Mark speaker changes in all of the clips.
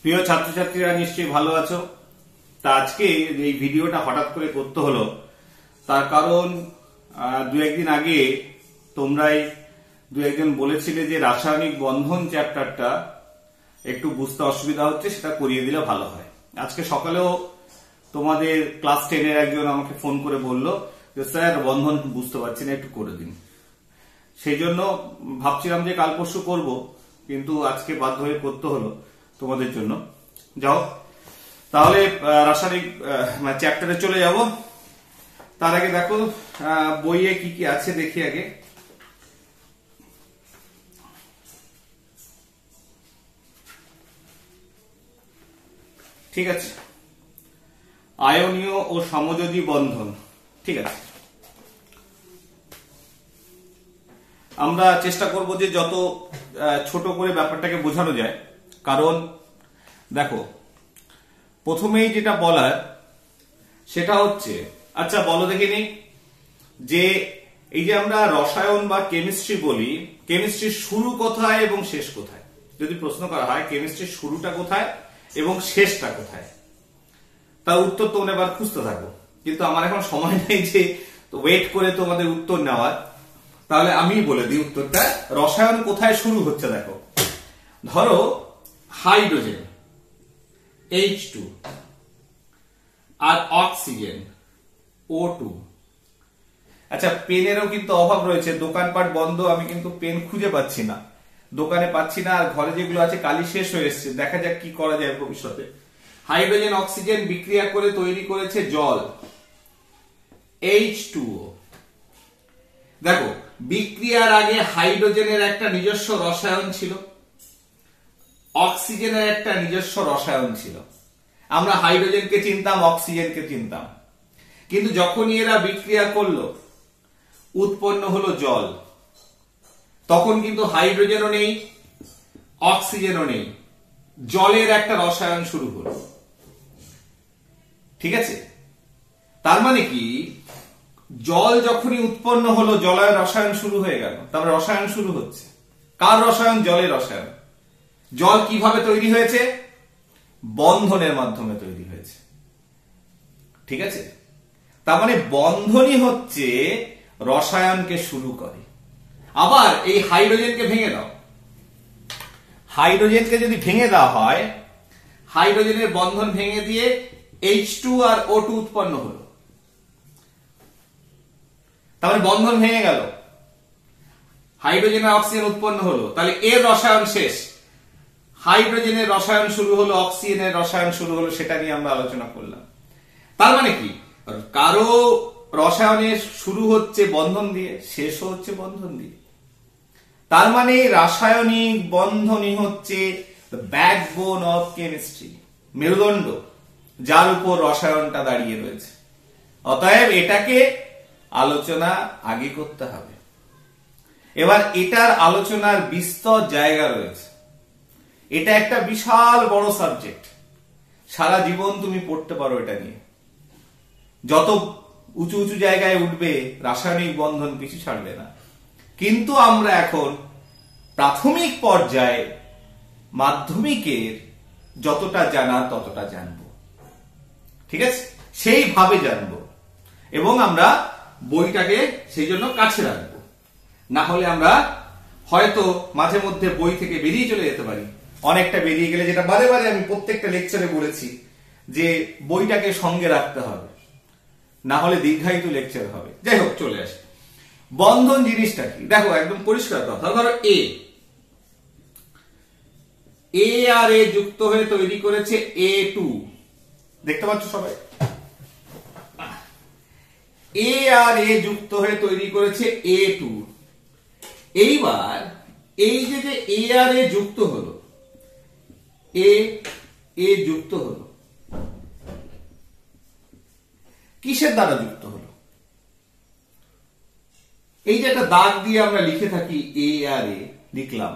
Speaker 1: প্রিয় ছাত্রছাত্রীরা নিশ্চয়ই ভালো আছো। তা আজকে এই ভিডিওটা হঠাৎ করে করতে হলো, তার কারণ দু একদিন আগে তোমরাই দু একজন বলেছিলে যে রাসায়নিক বন্ধন চ্যাপ্টারটা একটু বুঝতে অসুবিধা হচ্ছে, সেটা করিয়ে দিলে ভালো হয়। আজকে সকালেও তোমাদের ক্লাস 10-এর একজন আমাকে ফোন করে বলল যে স্যার বন্ধন বুঝতে পারছি না, একটু করে দিন। সেই জন্য ভাবছিলাম যে কাল পরশু করব, কিন্তু আজকে বাধ্য হয়ে করতে হলো তোমাদের জন্য। যাও তাহলে রাসায়নিক চ্যাপ্টারে চলে যাব। তার আগে দেখো বইয়ে কি কি আছে দেখি আগে। ঠিক আছে, আয়নীয় ও সমযোজী বন্ধন। ঠিক আছে, আমরা চেষ্টা করব যে যত ছোট করে ব্যাপারটাকে বোঝানো যায়। কারণ দেখো, প্রথমেই যেটা বলার সেটা হচ্ছে, আচ্ছা বলো দেখিনি যে এই যে আমরা রসায়ন বা কেমিস্ট্রি বলি, কেমিস্ট্রির শুরু কোথায় এবং শেষ কোথায়? যদি প্রশ্ন করা হয় কেমিস্ট্রির শুরুটা কোথায় এবং শেষটা কোথায়, তার উত্তর তোমরা এবার খুঁজতে থাকো। কিন্তু আমার এখন সময় নেই যে ওয়েট করে তোমাদের উত্তর নেওয়ার, তাহলে আমি বলে দিই উত্তরটা। রসায়ন কোথায় শুরু হচ্ছে দেখো, ধরো হাইড্রোজেন H2 আর অক্সিজেন O2। আচ্ছা, পেনেরও কিন্তু অভাব রয়েছে, দোকানপাট বন্ধ, আমি কিন্তু পেন খুঁজে পাচ্ছি না, দোকানে পাচ্ছি না, আর ঘরে যেগুলো আছে কালি শেষ হয়ে এসছে। দেখা যাক কি করা যায় ভবিষ্যতে। হাইড্রোজেন অক্সিজেন বিক্রিয়া করে তৈরি করেছে জল H2O। দেখো, বিক্রিয়ার আগে হাইড্রোজেনের একটা নিজস্ব রসায়ন ছিল, অক্সিজেনের একটা নিজস্ব রসায়ন ছিল। আমরা হাইড্রোজেনকে চিনতাম, অক্সিজেনকে চিনতাম, কিন্তু যখনই এরা বিক্রিয়া করলো উৎপন্ন হলো জল, তখন কিন্তু হাইড্রোজেনও নেই, অক্সিজেনও নেই, জলের একটা রসায়ন শুরু হলো। ঠিক আছে, তার মানে কি, জল যখনই উৎপন্ন হলো জলের রসায়ন শুরু হয়ে গেল। তারপরে রসায়ন শুরু হচ্ছে, কার রসায়ন? জলের রসায়ন। জল কিভাবে তৈরি হয়েছে? বন্ধনের মাধ্যমে তৈরি হয়েছে। ঠিক আছে, তার মানে বন্ধনই হচ্ছে রসায়নকে শুরু করে। আবার এই হাইড্রোজেনকে ভেঙে দাও, হাইড্রোজেনকে যদি ভেঙে দেওয়া হয়, হাইড্রোজেনের বন্ধন ভেঙে দিয়ে H2 আর O2 উৎপন্ন হলো, তাহলে বন্ধন ভেঙে গেল, হাইড্রোজেন আর অক্সিজেন উৎপন্ন হলো, তাহলে এর রসায়ন শেষ। হাইড্রোজেনের রসায়ন শুরু হলো, অক্সিজেনের রসায়ন শুরু হলো, সেটা নিয়ে আমরা আলোচনা করলাম। তার মানে কি, কারো রসায়নের শুরু হচ্ছে বন্ধন দিয়ে, শেষও হচ্ছে বন্ধন দিয়ে। তার মানে রাসায়নিক বন্ধনই হচ্ছে ব্যাকবোন অফ কেমিস্ট্রি, মেরুদণ্ড, যার উপর রসায়নটা দাঁড়িয়ে রয়েছে। অতএব এটাকে আলোচনা আগে করতে হবে। এবার এটার আলোচনার বিস্তর জায়গা রয়েছে, এটা একটা বিশাল বড় সাবজেক্ট, সারা জীবন তুমি পড়তে পারো এটা নিয়ে। যত উঁচু উঁচু জায়গায় উঠবে রাসায়নিক বন্ধন পিছু ছাড়বে না। কিন্তু আমরা এখন প্রাথমিক পর্যায়ে মাধ্যমিকের যতটা জানা ততটা জানব। ঠিক আছে, সেইভাবে জানব, এবং আমরা বইটাকে সেই জন্য কাছে রাখবো। না হলে আমরা হয়তো মাঝে মধ্যে বই থেকে বেরিয়ে চলে যেতে পারি। অনেকটা বেরিয়ে গেলে, যেটা বারে বারে আমি প্রত্যেকটা লেকচারে বলেছি, যে বইটাকে সঙ্গে রাখতে হবে, না হলে দীর্ঘায়িত লেকচার হবে। যাই হোক, চলে আসে বন্ধন জিনিসটা কি। দেখো একদম পরিষ্কার কথা, ধরো এ আর এ যুক্ত হয়ে তৈরি করেছে A2। দেখতে পাচ্ছ সবাই, এ আর এ যুক্ত হয়ে তৈরি করেছে A2। এইবার এই যে এ আর এ যুক্ত হলো, এ যুক্ত হলো, কিসের দ্বারা যুক্ত হলো? এই যে একটা দাগ দিয়ে আমরা লিখে থাকি এ আর এ লিখলাম,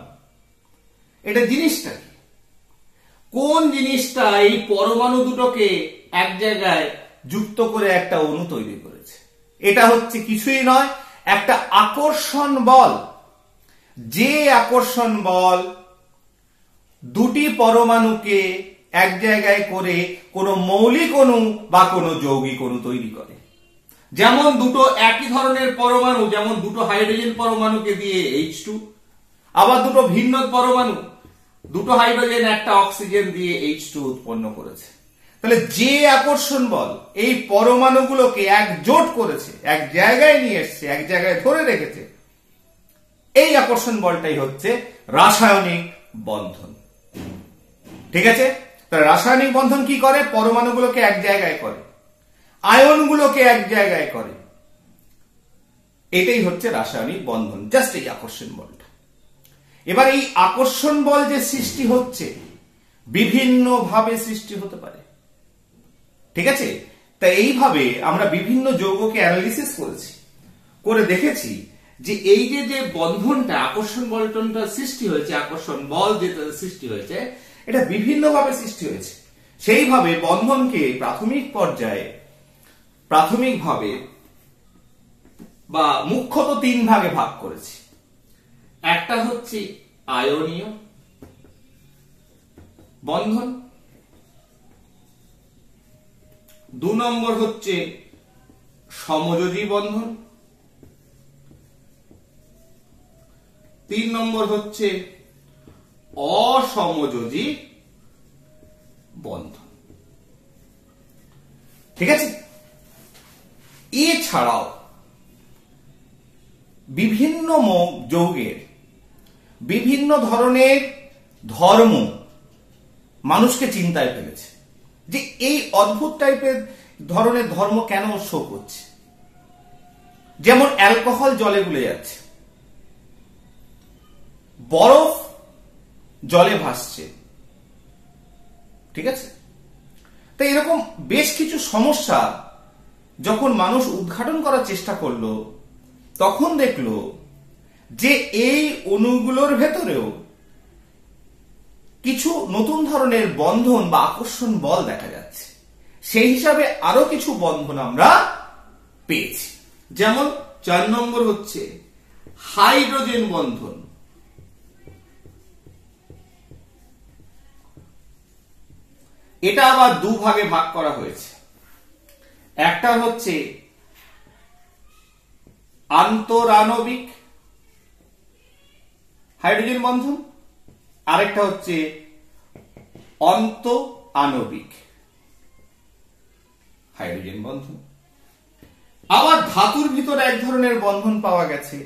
Speaker 1: এটা জিনিসটা কি? কোন জিনিসটা এই পরমাণু দুটোকে এক জায়গায় যুক্ত করে একটা অণু তৈরি করেছে? এটা হচ্ছে কিছুই নয়, একটা আকর্ষণ বল। যে আকর্ষণ বল দুটি পরমাণুকে এক জায়গায় করে কোনো মৌলিক অণু বা কোনো যৌগিক অণু তৈরি করে। যেমন দুটো একই ধরনের পরমাণু, যেমন দুটো হাইড্রোজেন পরমাণুকে দিয়ে H2, আবার দুটো ভিন্ন পরমাণু, দুটো হাইড্রোজেন একটা অক্সিজেন দিয়ে H2 উৎপন্ন করেছে। তাহলে যে আকর্ষণ বল এই পরমাণুগুলোকে একজোট করেছে, এক জায়গায় নিয়ে এসছে, এক জায়গায় ধরে রেখেছে, এই আকর্ষণ বলটাই হচ্ছে রাসায়নিক বন্ধন। ঠিক আছে? তাহলে রাসায়নিক বন্ধন কি করে? পরমাণুগুলোকে এক জায়গায় করে, আয়নগুলোকে এক জায়গায় করে। এটাই হচ্ছে রাসায়নিক বন্ধন, জাস্ট এই আকর্ষণ বলটা। এবার এই আকর্ষণ বল যে সৃষ্টি হচ্ছে, বিভিন্ন ভাবে সৃষ্টি হতে পারে। ঠিক আছে? তাই এইভাবে আমরা বিভিন্ন যৌগকে অ্যানালিসিস করেছি, করে দেখেছি যে এই যে বন্ধনটা, আকর্ষণ বলটা সৃষ্টি হয়েছে, আকর্ষণ বল যেটা সৃষ্টি হয়েছে, এটা বিভিন্ন ভাবে সৃষ্টি হয়েছে। সেইভাবে বন্ধনকে প্রাথমিকভাবে বা মুখ্যত তিন ভাগে ভাগ করেছি। একটা হচ্ছে আয়নীয় বন্ধন, 2 নম্বর হচ্ছে সমযোজী বন্ধন, 3 নম্বর হচ্ছে অসমযোজী বন্ধন। ঠিক আছে? এছাড়াও বিভিন্ন যৌগের বিভিন্ন ধরনের ধর্ম মানুষকে চিন্তায় ফেলেছে, যে এই অদ্ভুত টাইপের ধরনের ধর্ম কেন শো করছে। যেমন অ্যালকোহল জলে গুলে যাচ্ছে, বরফ জলে ভাসছে। ঠিক আছে? তো এরকম বেশ কিছু সমস্যা যখন মানুষ উদ্ঘাটন করার চেষ্টা করলো, তখন দেখলো যে এই অণুগুলোর ভেতরেও কিছু নতুন ধরনের বন্ধন বা আকর্ষণ বল দেখা যাচ্ছে। সেই হিসাবে আরো কিছু বন্ধন আমরা পেয়েছি। যেমন 4 নম্বর হচ্ছে হাইড্রোজেন বন্ধন। এটা আবার 2 ভাগে ভাগ করা হয়েছে। একটা হচ্ছে আন্তরাণবিক হাইড্রোজেন বন্ধন, আরেকটা হচ্ছে অন্ত আণবিক হাইড্রোজেন বন্ধন। আবার ধাতুর ভিতরে এক ধরনের বন্ধন পাওয়া গেছে,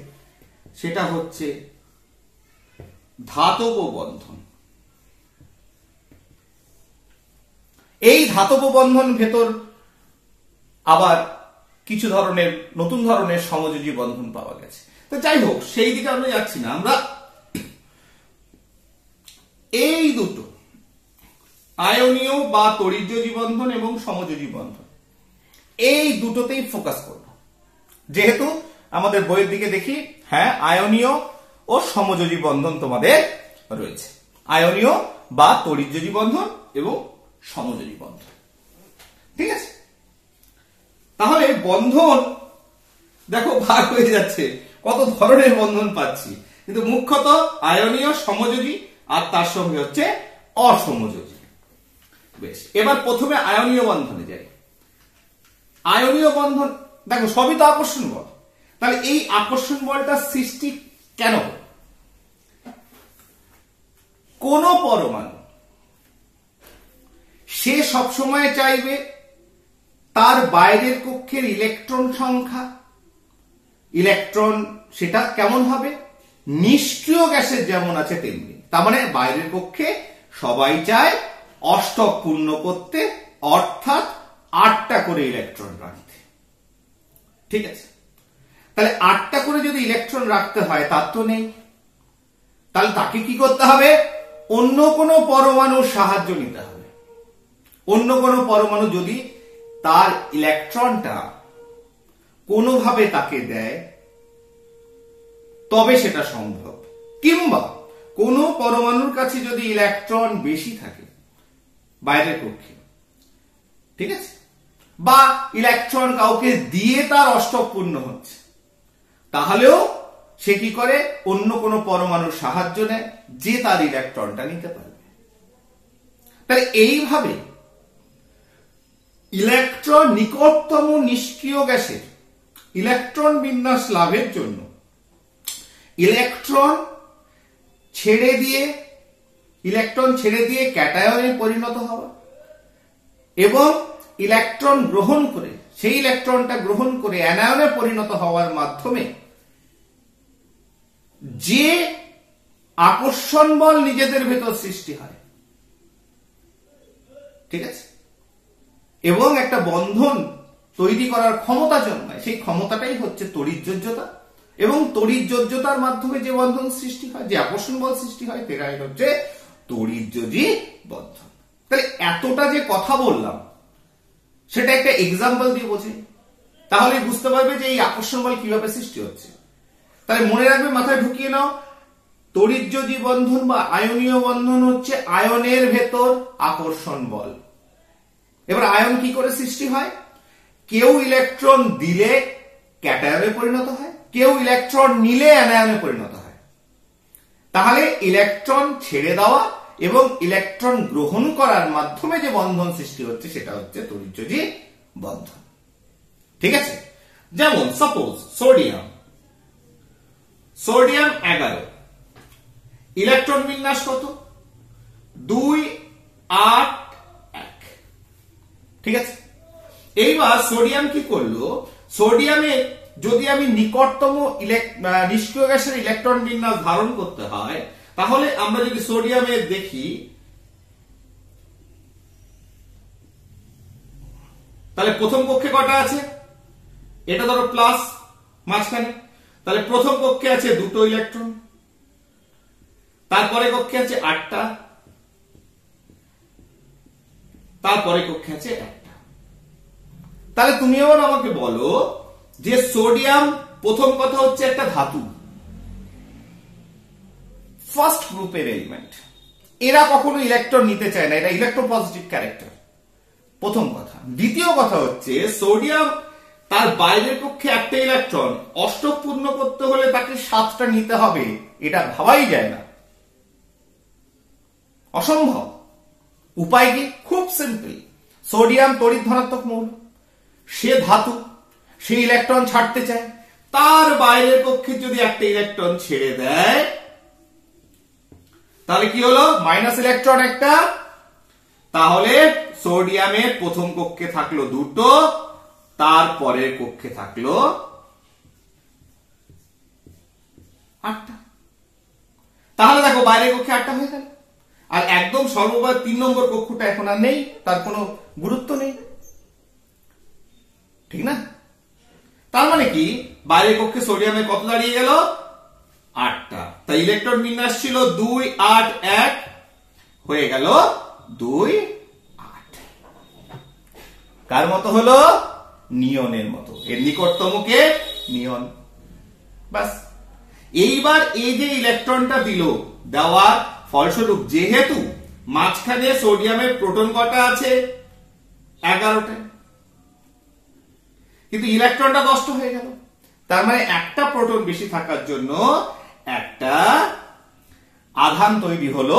Speaker 1: সেটা হচ্ছে ধাতব বন্ধন। এই ধাতব বন্ধন ভেতর আবার কিছু ধরনের নতুন ধরনের সমযোজী বন্ধন পাওয়া গেছে। তো যাই হোক, সেই দিকে আমরা যাচ্ছি না। আমরা এই দুটো আয়নীয় বা তড়িৎযোজী বন্ধন এবং সমযোজী বন্ধন, এই দুটোতেই ফোকাস করব। যেহেতু আমাদের বইয়ের দিকে দেখি, হ্যাঁ, আয়নীয় ও সমযোজী বন্ধন তোমাদের রয়েছে। আয়নীয় বা তড়িৎযোজী বন্ধন এবং সমযোজী বন্ধন। ঠিক আছে? তাহলে বন্ধন দেখো ভাগ হয়ে যাচ্ছে, কত ধরনের বন্ধন পাচ্ছি, কিন্তু মুখ্যত আয়নীয়, সমযোজী আর তার সঙ্গে হচ্ছে অসমযোজী। বেশ, এবার প্রথমে আয়নীয় বন্ধনে যাই। আয়নীয় বন্ধন দেখো সবই তো আকর্ষণ বল। তাহলে এই আকর্ষণ বলটা সৃষ্টি কেন? কোন পরমাণু সে সবসময় চাইবে তার বাইরের কক্ষের ইলেকট্রন সংখ্যা, ইলেকট্রন সেটা কেমন হবে? নিষ্ক্রিয় গ্যাসের যেমন আছে তেমনি। তার মানে বাইরের কক্ষে সবাই চায় অষ্টক পূর্ণ করতে, অর্থাৎ 8টা করে ইলেকট্রন রাখতে। ঠিক আছে? তাহলে 8টা করে যদি ইলেকট্রন রাখতে হয়, তার তো নেই। তাহলে তাকে কি করতে হবে? অন্য কোনো পরমাণুর সাহায্য নিতে হবে। অন্য কোনো পরমাণু যদি তার ইলেকট্রনটা কোনোভাবে তাকে দেয়, তবে সেটা সম্ভব। কিংবা কোন পরমাণুর কাছে যদি ইলেকট্রন বেশি থাকে বাইরের কক্ষে, ঠিক আছে, বা ইলেকট্রন কাউকে দিয়ে তার অষ্টক পূর্ণ হচ্ছে, তাহলেও সে কি করে? অন্য কোনো পরমাণুর সাহায্য নেয় যে তার ইলেকট্রনটা নিতে পারবে। তাহলে এইভাবে ইলেকট্রন নিকটতম নিষ্ক্রিয় গ্যাসের ইলেকট্রন বিন্যাস লাভের জন্য ইলেকট্রন ছেড়ে দিয়ে ক্যাটায়নে পরিণত হওয়া এবং ইলেকট্রন গ্রহণ করে সেই ইলেকট্রনটা গ্রহণ করে অ্যানায়নে পরিণত হওয়ার মাধ্যমে যে আকর্ষণ বল নিজেদের ভেতর সৃষ্টি হয়, ঠিক আছে, এবং একটা বন্ধন তৈরি করার ক্ষমতা জন্মায়, সেই ক্ষমতাটাই হচ্ছে তড়িৎযোজ্যতা। এবং তড়িৎযোজ্যতার মাধ্যমে যে বন্ধন সৃষ্টি হয়, যে আকর্ষণ বল সৃষ্টি হয়, সেটাই হচ্ছে তড়িৎযোজী বন্ধন। তাহলে এতটা যে কথা বললাম সেটা একটা এক্সাম্পল দিয়ে বোঝে, তাহলে বুঝতে পারবে যে এই আকর্ষণ বল কিভাবে সৃষ্টি হচ্ছে। তাহলে মনে রাখবে, মাথায় ঢুকিয়ে নাও, তড়িৎযোজী বন্ধন বা আয়নীয় বন্ধন হচ্ছে আয়নের ভেতর আকর্ষণ বল। এবার আয়ন কি করে সৃষ্টি হয়? কেউ ইলেকট্রন দিলে ক্যাটায়নে পরিণত হয়, কেউ ইলেকট্রন নিলে অ্যানায়নে পরিণত হয়। তাহলে ইলেকট্রন ছেড়ে দেওয়া এবং ইলেকট্রন গ্রহণ করার মাধ্যমে যে বন্ধন সৃষ্টি হচ্ছে সেটা হচ্ছে তড়িৎযোজী বন্ধন, ঠিক আছে। যেমন সাপোজ সোডিয়াম 11, ইলেকট্রন বিন্যাস কত? 2, 8, 1, ঠিক আছে। এইবার সোডিয়াম কি করলো? সোডিয়ামে যদি আমি নিকটতম নিষ্ক্রিয় গ্যাসের ইলেকট্রন বিন্যাস ধারণ করতে হয়, তাহলে আমরা যদি সোডিয়ামে দেখি, তাহলে প্রথম কক্ষে কটা আছে? এটা ধরো প্লাস মাঝখানে, তাহলে প্রথম কক্ষে আছে 2টো ইলেকট্রন, তারপরে কক্ষে আছে 8টা, তারপরে কক্ষে আছে 1টা। তাহলে তুমি এবার আমাকে বলো যে সোডিয়াম প্রথম কথা হচ্ছে একটা ধাতু, ফার্স্ট গ্রুপের এলিমেন্ট, এরা কখনো ইলেকট্রন নিতে চায় না, এটা ইলেকট্রোপজিটিভ ক্যারেক্টার, প্রথম কথা। দ্বিতীয় কথা হচ্ছে সোডিয়াম তার বাইরের কক্ষে একটা ইলেকট্রন, অষ্টক পূর্ণ করতে হলে তাকে 7টা নিতে হবে, এটা ভাবাই যায় না, অসম্ভব। উপায় কি? খুব সিম্পল। সোডিয়াম তড়িৎ ধনাত্মক মৌল, সে ধাতু, সে ইলেকট্রন ছাড়তে চায়, তার বাইরের কক্ষে যদি একটা ইলেকট্রন ছেড়ে দেয় তাহলে কি হলো? মাইনাস ইলেকট্রন একটা, তাহলে সোডিয়ামের প্রথম কক্ষে থাকলো 2টো, তারপরের কক্ষে থাকলো 8টা। তাহলে দেখো বাইরের কক্ষে 8টা হয়ে গেল, আর একদম সর্ববার 3 নম্বর কক্ষটা এখন আর নেই, তার কোনো গুরুত্ব নেই, ঠিক না? তার মানে কি বাইরের কক্ষে সোডিয়ামের কত দাঁড়িয়ে গেল? 8টা। তাই ইলেকট্রন বিন্যাস ছিল 2, 8, 1, হয়ে গেল 2, 8। কার মতো হলো? নিয়নের মতো, এর নিকটতমকে নিয়ন। বাস। এইবার এই যে ইলেকট্রনটা দিল, দেওয়ার ফলস্বরূপ যেহেতু মাঝখানে সোডিয়ামের প্রোটন কটা আছে? 11টা, কিন্তু ইলেকট্রনটা নষ্ট হয়ে গেল, তার মানে একটা প্রোটন বেশি থাকার জন্য একটা আধান তৈরি হলো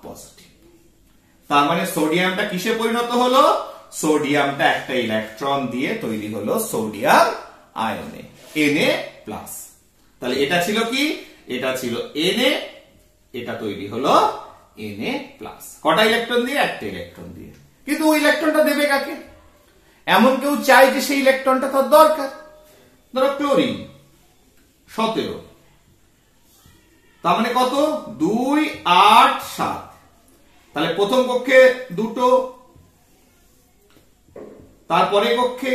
Speaker 1: পজিটিভ। তার মানে সোডিয়ামটা কিসে পরিণত হলো? সোডিয়ামটা একটা ইলেকট্রন দিয়ে তৈরি হলো সোডিয়াম আয়নে, Na+। তাহলে এটা ছিল কি? এটা ছিল Na, এটা তৈরি হলো Na+। কটা ইলেকট্রন দিয়ে? একটা ইলেকট্রন দিয়ে। কিন্তু ওই ইলেকট্রনটা দেবে কাকে? এমন কেউ চায় যে সেই ইলেকট্রনটা তার দরকার, ধরো ক্লোরিন 17, তার মানে কত? 2, 8, 7। তাহলে প্রথম কক্ষে 2টো, তারপরে কক্ষে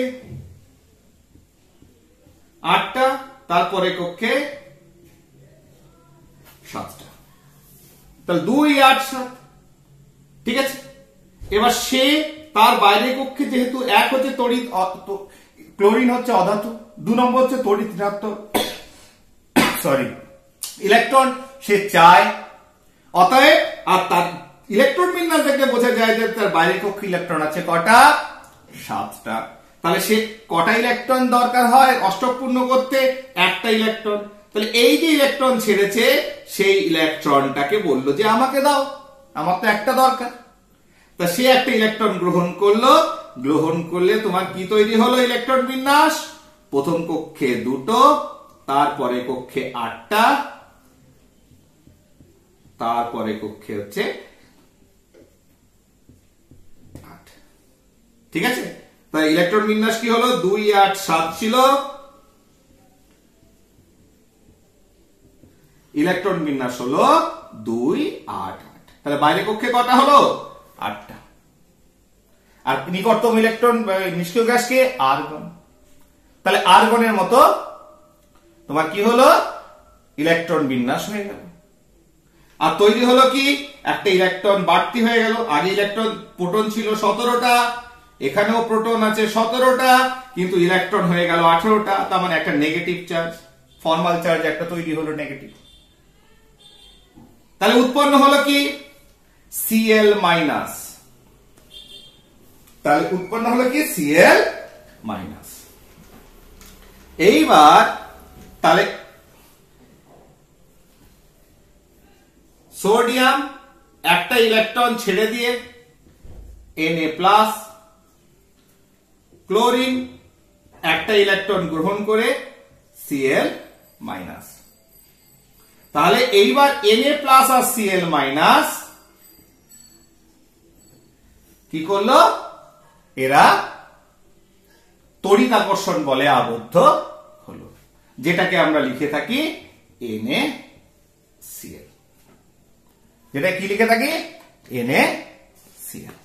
Speaker 1: 8টা, তারপরে কক্ষে 7টা, তাহলে 2, 8, 7, ঠিক আছে। এবার সে তার বাইরের কক্ষে যেহেতু 1 হচ্ছে তড়িৎ, ক্লোরিন হচ্ছে অধাতু, 2 নম্বর হচ্ছে তড়িৎ ঋণাত্মক, সরি ইলেকট্রন সে চায়, অতএব আর তার ইলেকট্রন বিন্যাস দেখে বোঝা যায় যে তার বাইরের কক্ষে ইলেকট্রন আছে কটা? 7টা। তাহলে সে কটা ইলেকট্রন দরকার হয় অষ্টক পূর্ণ করতে? একটা ইলেকট্রন। তাহলে এই যে ইলেকট্রন ছেড়েছে সেই ইলেকট্রনটাকে বললো যে আমাকে দাও, আমার তো একটা দরকার। তা সে একটা ইলেকট্রন গ্রহণ করলো, গ্রহণ করলে তোমার কি তৈরি হলো ইলেকট্রন বিন্যাস? প্রথম কক্ষে দুটো, তারপরে কক্ষে 8টা, তারপরে কক্ষে হচ্ছে 8। ঠিক আছে, তাই ইলেকট্রন বিন্যাস কি হলো? 2 8 7 ছিল, ইলেকট্রন বিন্যাস হলো 2 8 8। তাহলে বাইরে কক্ষে কটা হলো? 8টা। আর নিকটতম ইলেকট্রন নিষ্ক্রিয় গ্যাস কে? আর্গন। তাহলে আর্গনের মতো তোমার কি হলো? ইলেকট্রন বিন্যাস হয়ে গেল। আর তৈরি হলো কি? একটা ইলেকট্রন বাড়তি হয়ে গেল। আগে ইলেকট্রন প্রোটন ছিল 17টা, এখানেও প্রোটন আছে 17টা, কিন্তু ইলেকট্রন হয়ে গেল 18টা। তার মানে একটা নেগেটিভ চার্জ, ফর্মাল চার্জ একটা তৈরি হলো নেগেটিভ। তাহলে উৎপন্ন হলো কি? Cl minus. তাহলে উৎপন্ন হলো কি? Cl minus. এইবার তাহলে সোডিয়াম একটা ইলেকট্রন ছেড়ে দিয়ে Na প্লাস, ক্লোরিন একটা ইলেকট্রন গ্রহণ করে Cl মাইনাস। তাহলে এইবার Na প্লাস আর Cl মাইনাস কি করলো? এরা তড়িৎ আকর্ষণ বলে আবদ্ধ হলো, যেটাকে আমরা লিখে থাকি NaCl। যেটা কি লিখে থাকি? NaCl।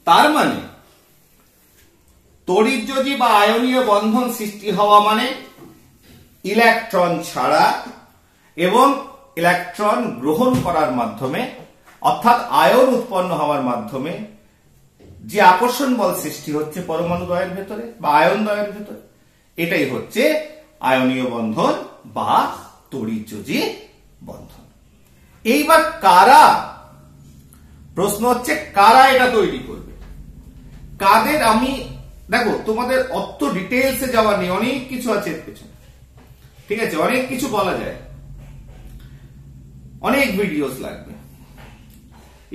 Speaker 1: তার মানে তড়িৎযোজী বা আয়নীয় বন্ধন সৃষ্টি হওয়া মানে ইলেকট্রন ছাড়া এবং ইলেকট্রন গ্রহণ করার মাধ্যমে, অর্থাৎ আয়ন উৎপন্ন হওয়ার মাধ্যমে যে আকর্ষণ বল সৃষ্টি হচ্ছে পরমাণু দ্বয়ের ভেতরে বা আয়ন দ্বয়ের ভেতরে, এটাই হচ্ছে আয়নীয় বন্ধন বা তড়িৎযোজী বন্ধন। এইবার কারা, প্রশ্ন হচ্ছে কারা এটা তৈরি করবে, কাদের? আমি দেখো তোমাদের অত ডিটেইলসে যাওয়া নেই, অনেক কিছু আছে এর পেছনে। ঠিক আছে, অনেক কিছু বলা যায়, অনেক ভিডিওস লাগবে।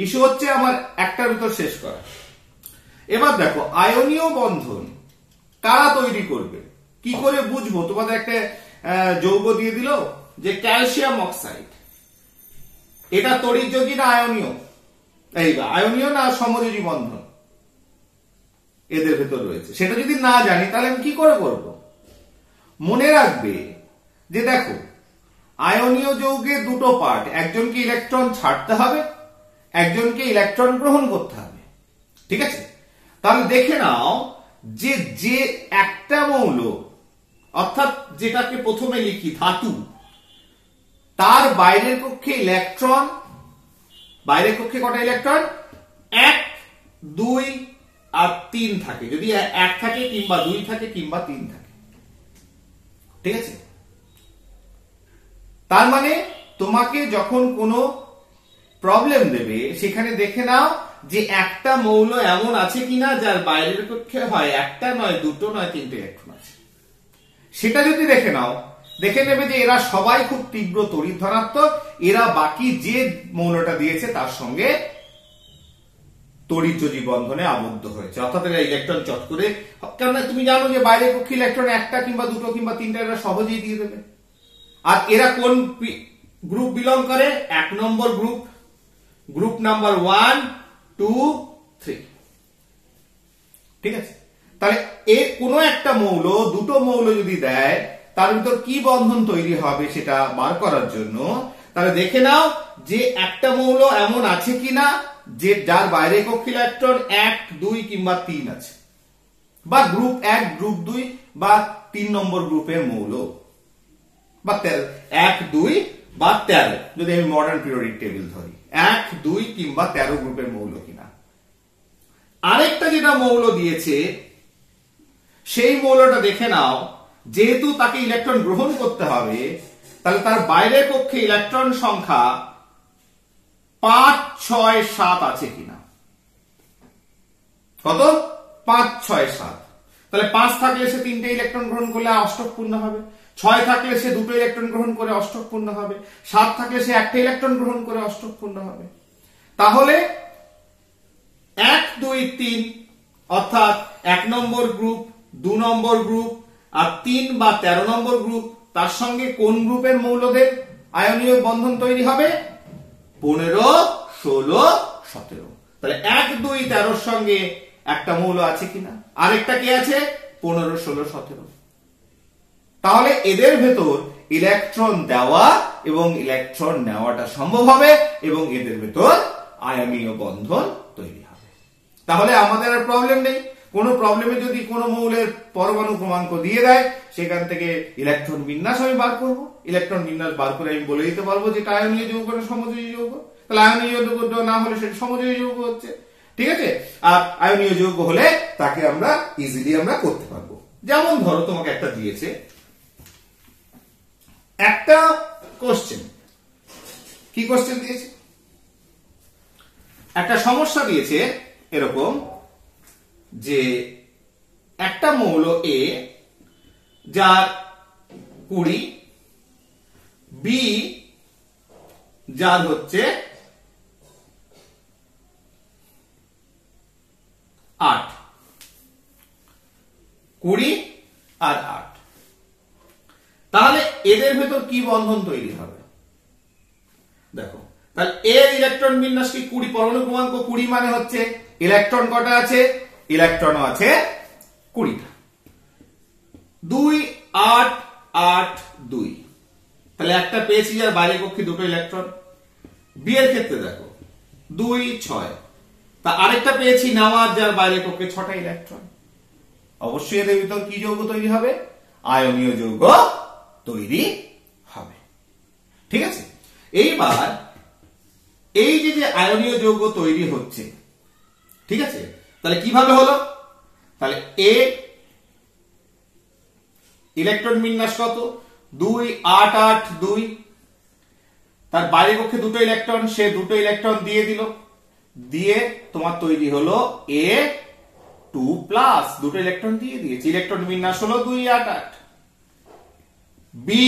Speaker 1: ইস্যু হচ্ছে আমার একটার ভিতর শেষ করা। এবার দেখো আয়নীয় বন্ধন কারা তৈরি করবে, কি করে বুঝবো? তোমাদের একটা যৌগ দিয়ে দিল যে ক্যালসিয়াম অক্সাইড, এটা তড়িৎযোজী না আয়নীয়? এই আয়নীয় না সমযোজী বন্ধন এদের ভেতর রয়েছে, সেটা যদি না জানি তাহলে আমি কি করে করব? মনে রাখবে যে দেখো আয়নীয় যৌগে দুটো পার্ট, একজনকে ইলেকট্রন ছাড়তে হবে, একজনকে ইলেকট্রন গ্রহণ করতে হবে। ঠিক আছে, তাহলে দেখে নাও যে যে একটা মৌল, অর্থাৎ যেটাকে প্রথমে লিখি ধাতু, তার বাইরের কক্ষে ইলেকট্রন, বাইরের কক্ষে কটা ইলেকট্রন? 1 2 আর 3 থাকে, যদি 1 থাকে কিংবা 2 থাকে কিংবা 3 থাকে। ঠিক আছে, তার মানে তোমাকে যখন কোনো প্রবলেম দেবে সেখানে দেখে নাও যে একটা মৌল এমন আছে কিনা যার বাইরের কক্ষে হয় একটা নয়, দুটো নয়, 3টে ইলেকট্রন আছে। সেটা যদি দেখে নাও, দেখে নেবে যে এরা সবাই খুব তীব্র তড়িৎ ধনাত্মক, এরা বাকি যে মৌলটা দিয়েছে তার সঙ্গে তড়িৎযোজী বন্ধনে আবদ্ধ হয়েছে, অর্থাৎ এরা ইলেকট্রন চট করে, কারণ তুমি জানো যে বাইরের কক্ষে ইলেকট্রন একটা কিংবা দুটো কিংবা 3টা এরা সহজেই দিয়ে দেবে। আর এরা কোন গ্রুপ বিলং করে? 1 নম্বর গ্রুপ, গ্রুপ নাম্বার 1 2 3। ঠিক আছে, তাহলে এর কোনো একটা মৌল, দুটো মৌল যদি দেয়, তার ভিতর কি বন্ধন তৈরি হবে সেটা বার করার জন্য তাহলে দেখে নাও যে একটা মৌল এমন আছে কিনা যে যার বাইরে কক্ষে ইলেকট্রন 1 2 কিংবা 3 আছে, বা গ্রুপ 1 গ্রুপ 2 বা 3 নম্বর গ্রুপের মৌল, বা 1 2 বা 13, যদি আমি মডার্ন পিরিয়ডিক টেবিল ধরি 1 2 কিংবা 13 গ্রুপের মৌল কিনা। আরেকটা যেটা মৌল দিয়েছে সেই মৌলটা দেখে নাও, যেহেতু তাকে ইলেকট্রন গ্রহণ করতে হবে, তাহলে তার বাইরের কক্ষে ইলেকট্রন সংখ্যা 5 6 7 আছে কিনা। কত? 5 6 7। তাহলে 5 থাকলে সে 3টে ইলেকট্রন গ্রহণ করলে অষ্টক পূর্ণ হবে, 6 থাকলে সে 2টো ইলেকট্রন গ্রহণ করে অষ্টক পূর্ণ হবে, 7 থাকলে সে 1টা ইলেকট্রন গ্রহণ করে অষ্টক পূর্ণ হবে। তাহলে 1 2 3 অর্থাৎ 1 নম্বর গ্রুপ, 2 নম্বর গ্রুপ আর 3 বা 13 নম্বর গ্রুপ, তার সঙ্গে কোন গ্রুপের মৌলদের আয়নীয় বন্ধন তৈরি হবে? 15 16 17। তাহলে 1 2 13 এর সঙ্গে একটা মৌল আছে কিনা, আরেকটা কি আছে? 15 16 17। তাহলে এদের ভেতর ইলেকট্রন দেওয়া এবং ইলেকট্রন নেওয়াটা সম্ভব হবে এবং এদের ভেতর আয়নীয় বন্ধন তৈরি হবে। তাহলে আমাদের আর প্রবলেম নেই। কোন প্রবলেমে যদি কোন মৌলের পরমাণু ক্রমাঙ্ক দিয়ে দেয়, সেখান থেকে ইলেকট্রন বিন্যাস আমি বার করব। ইলেকট্রন বিন্যাস বার করে আমি বলে দিতে পারবো যে আয়নীয় যৌগ না সমযোজী যৌগ। তাহলে আয়নীয় যৌগ না হলে সেটা সমযোজী যৌগ হচ্ছে, ঠিক আছে। আর আয়নীয় যৌগ হলে তাকে আমরা ইজিলি আমরা করতে পারবো। যেমন ধরো তোমাকে একটা দিয়েছে, একটা কোশ্চেন, কি কোশ্চেন দিয়েছে? একটা সমস্যা দিয়েছে এরকম যে একটা মৌল এ যার 20, বি যার হচ্ছে 8, 20 আর 8। তাহলে এদের ভেতর কি বন্ধন তৈরি হবে? দেখো, তাহলে এর ইলেকট্রন বিন্যাস কি 20, পরমাণু ক্রমাঙ্ক 20 মানে হচ্ছে ইলেকট্রন কটা আছে? ইলেকট্রনও আছে 20টা। 2 8 8 2, তাহলে একটা পেয়েছি যার বাইরে কক্ষে 2টো ইলেকট্রন। বি এর ক্ষেত্রে দেখো 2 6, তা আরেকটা পেয়েছি নেওয়ার যার বাইরে কক্ষে 6টা ইলেকট্রন। অবশ্যই এদের ভিতর কি যৌগ তৈরি হবে? আয়নীয় যৌগ তৈরি হবে, ঠিক আছে। এইবার এই যে আয়নীয় যৌগ তৈরি হচ্ছে, ঠিক আছে, তাহলে কিভাবে হলো? তাহলে এ ইলেকট্রন বিন্যাস কত? 2 8 8 2, তার বাইরে কক্ষে 2টো ইলেকট্রন, সে 2টো ইলেকট্রন দিয়ে দিল, দিয়ে তোমার তৈরি হলো এ 2+, 2টো ইলেকট্রন দিয়ে দিয়েছে, ইলেকট্রন বিন্যাস হলো 2 8 8। বি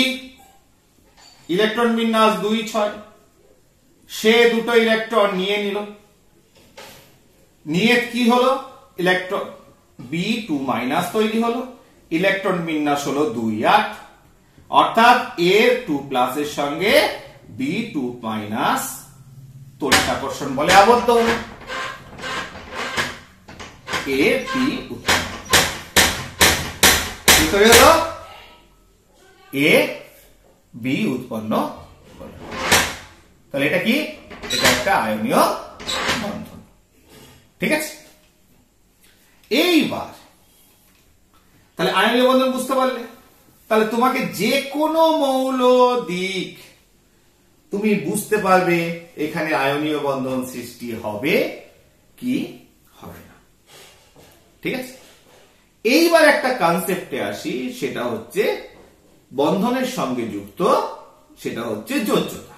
Speaker 1: ইলেকট্রন বিন্যাস 2 6, সে 2টো ইলেকট্রন নিয়ে নিল, নিয়ে কি হলো? ইলেকট্রন বি 2- তৈরি হলো, ইলেকট্রন বিন্যাস হলো 2 8, অর্থাৎ এ 2+ এর সঙ্গে বি 2- তড়িৎ আকর্ষণ বলে আবদ্ধ হলো, এ বি উৎপন্ন হলো, এ বি উৎপন্ন হলো। তাহলে এটা কি? এটা একটা আয়নীয় বন্ধন, ঠিক আছে। এইবার তাহলে আয়নীয় বন্ধন বুঝতে পারলে, তাহলে তোমাকে যে কোনো মৌল দিক তুমি বুঝতে পারবে এখানে আয়নীয় বন্ধন সৃষ্টি হবে কি হবে না, ঠিক আছে। এইবার একটা কনসেপ্টে আসি, সেটা হচ্ছে বন্ধনের সঙ্গে যুক্ত, সেটা হচ্ছে যোজ্যতা।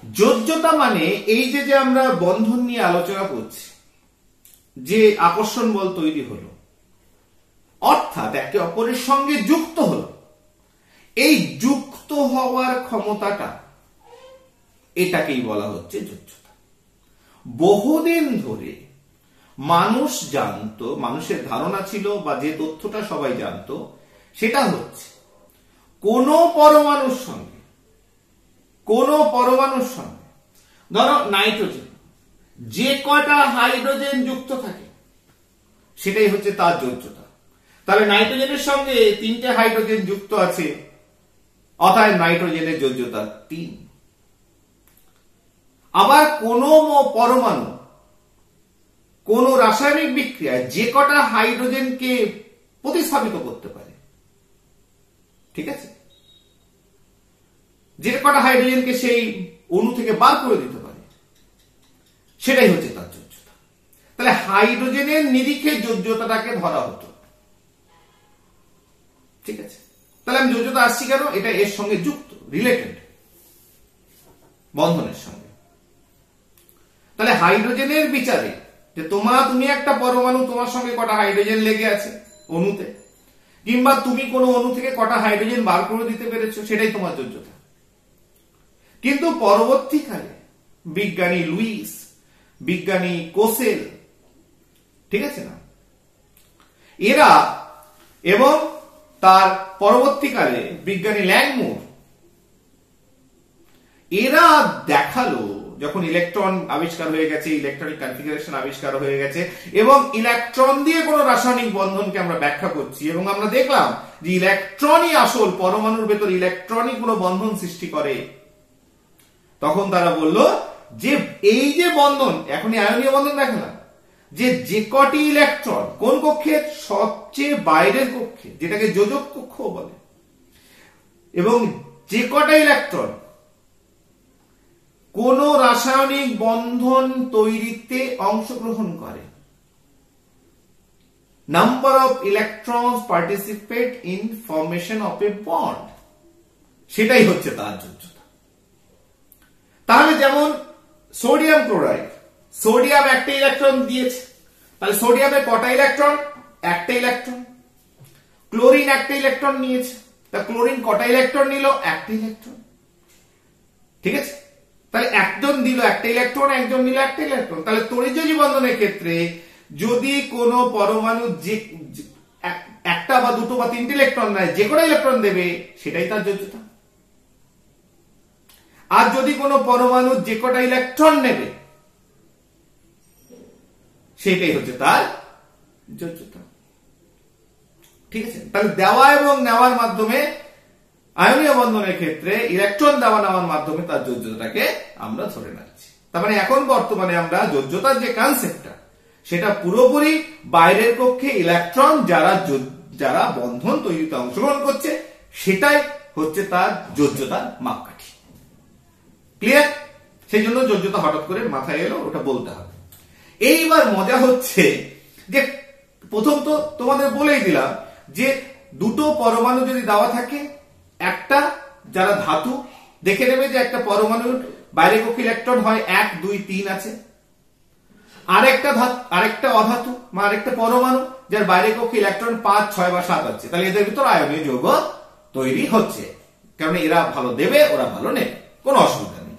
Speaker 1: যোজ্যতা মানে এই যে আমরা বন্ধন নিয়ে আলোচনা করছি, যে আকর্ষণ বল তৈরি হলো, অর্থাৎ একে অপরের সঙ্গে যুক্ত হলো, এই যুক্ত হওয়ার ক্ষমতাটা, এটাকেই বলা হচ্ছে যোজ্যতা। বহুদিন ধরে মানুষ জানতো, মানুষের ধারণা ছিল বা যে তথ্যটা সবাই জানতো, সেটা হচ্ছে কোন পরমাণুর সঙ্গে ধরো নাইট্রোজেন, যে কয়টা হাইড্রোজেন যুক্ত থাকে সেটাই হচ্ছে তার যোজ্যতা। তাহলে নাইট্রোজেনের সঙ্গে 3টে হাইড্রোজেন যুক্ত আছে, অতএব নাইট্রোজেনের যোজ্যতা 3। আবার কোন পরমাণু কোন রাসায়নিক বিক্রিয়ায় যে কটা হাইড্রোজেনকে প্রতিস্থাপিত করতে পারে, ঠিক আছে, যে কটা হাইড্রোজেনকে সেই অণু থেকে বার করে দিতে পারে, সেটাই হচ্ছে তার যোজ্যতা। তাহলে হাইড্রোজেনের নিরিখে যোজ্যতাটাকে ধরা হতো, ঠিক আছে। তাহলে আমি যোজ্যতা আসছি কেন? এটা এর সঙ্গে যুক্ত, রিলেটেড বন্ধনের সঙ্গে। তাহলে হাইড্রোজেনের বিচারে যে তুমি একটা পরমাণু, তোমার সঙ্গে কটা হাইড্রোজেন লেগে আছে অণুতে, কিংবা তুমি কোনো অণু থেকে কটা হাইড্রোজেন বার করে দিতে পেরেছো, সেটাই তোমার যোগ্যতা। কিন্তু পরবর্তীকালে বিজ্ঞানী লুইস, বিজ্ঞানী কোসেল, ঠিক আছে না, এরা এবং তার পরবর্তীকালে বিজ্ঞানী ল্যাংমুর, এরা দেখালো যখন ইলেকট্রন আবিষ্কার হয়ে গেছে, ইলেকট্রনিক কনফিগারেশন আবিষ্কার হয়ে গেছে এবং ইলেকট্রন দিয়ে কোনো রাসায়নিক বন্ধনকে আমরা ব্যাখ্যা করছি, এবং আমরা দেখলাম যে ইলেকট্রনই আসল, পরমাণুর ভেতর ইলেকট্রনই কোনো বন্ধন সৃষ্টি করে, তখন তারা বলল যে এই যে বন্ধন, এখনই আয়নীয় বন্ধন দেখালাম, যে কটি ইলেকট্রন কোন কক্ষে, সবচেয়ে বাইরের কক্ষে, যেটাকে যোজক কক্ষ বলে, এবং যে কটা ইলেকট্রন কোন রাসায়নিক বন্ধন তৈরিতে অংশগ্রহণ করে, number of electrons participate in formation of A bond, সেটাই হচ্ছে তার যোগ্যতা। তাহলে যেমন সোডিয়াম ক্লোরাইড, সোডিয়াম একটা ইলেকট্রন দিয়েছে, তাহলে সোডিয়ামে কটা ইলেকট্রন, একটা ইলেকট্রন। ক্লোরিন একটা ইলেকট্রন নিয়েছে, তা ক্লোরিন কটা ইলেকট্রন নিল, একটা ইলেকট্রন, ঠিক আছে। তাহলে একজন দিল একটা ইলেকট্রন, একজন নিল একটা ইলেকট্রন। তাহলে তড়িৎযোজী বন্ধনের ক্ষেত্রে যদি কোনো পরমাণু যে একটা বা দুটো বা তিনটে ইলেকট্রন নেয়, যে কোনো ইলেকট্রন দেবে, সেটাই তার যোগ্যতা। আর যদি কোনো পরমাণু যে কটা ইলেকট্রন নেবে, সেটাই হচ্ছে তার যোগ্যতা, ঠিক আছে। তাহলে দেওয়া এবং নেওয়ার মাধ্যমে, আয়নীয় বন্ধনের ক্ষেত্রে ইলেকট্রন দেওয়া নেওয়ার মাধ্যমে তার যোগ্যতাটাকে আমরা ধরে নিচ্ছি। তার মানে এখন বর্তমানে আমরা যোগ্যতার যে কনসেপ্টটা, সেটা পুরোপুরি বাইরের কক্ষে ইলেকট্রন যারা বন্ধন তৈরিতে অংশগ্রহণ করছে, সেটাই হচ্ছে তার যোগ্যতার মাপকাঠি। ক্লিয়ার? সেই জন্য যোগ্যতা হঠাৎ করে মাথায় এলো, ওটা বলতে হবে। এইবার মজা হচ্ছে যে প্রথম তো তোমাদের বলেই দিলাম যে দুটো পরমাণু যদি দেওয়া থাকে, একটা যারা ধাতু, দেখে নেবে যে একটা পরমাণুর বাইরে কক্ষে ইলেকট্রন হয় 1, 2, 3 আছে, আরেকটা অধাতু বা আরেকটা পরমাণু যার বাইরে কক্ষে ইলেকট্রন 5, 6 বা 7 আছে, তাহলে এদের ভিতর আয়নীয় যৌগ তৈরি হচ্ছে, কারণ এরা ভালো দেবে, ওরা ভালো নেবে, কোনো অসুবিধা নেই।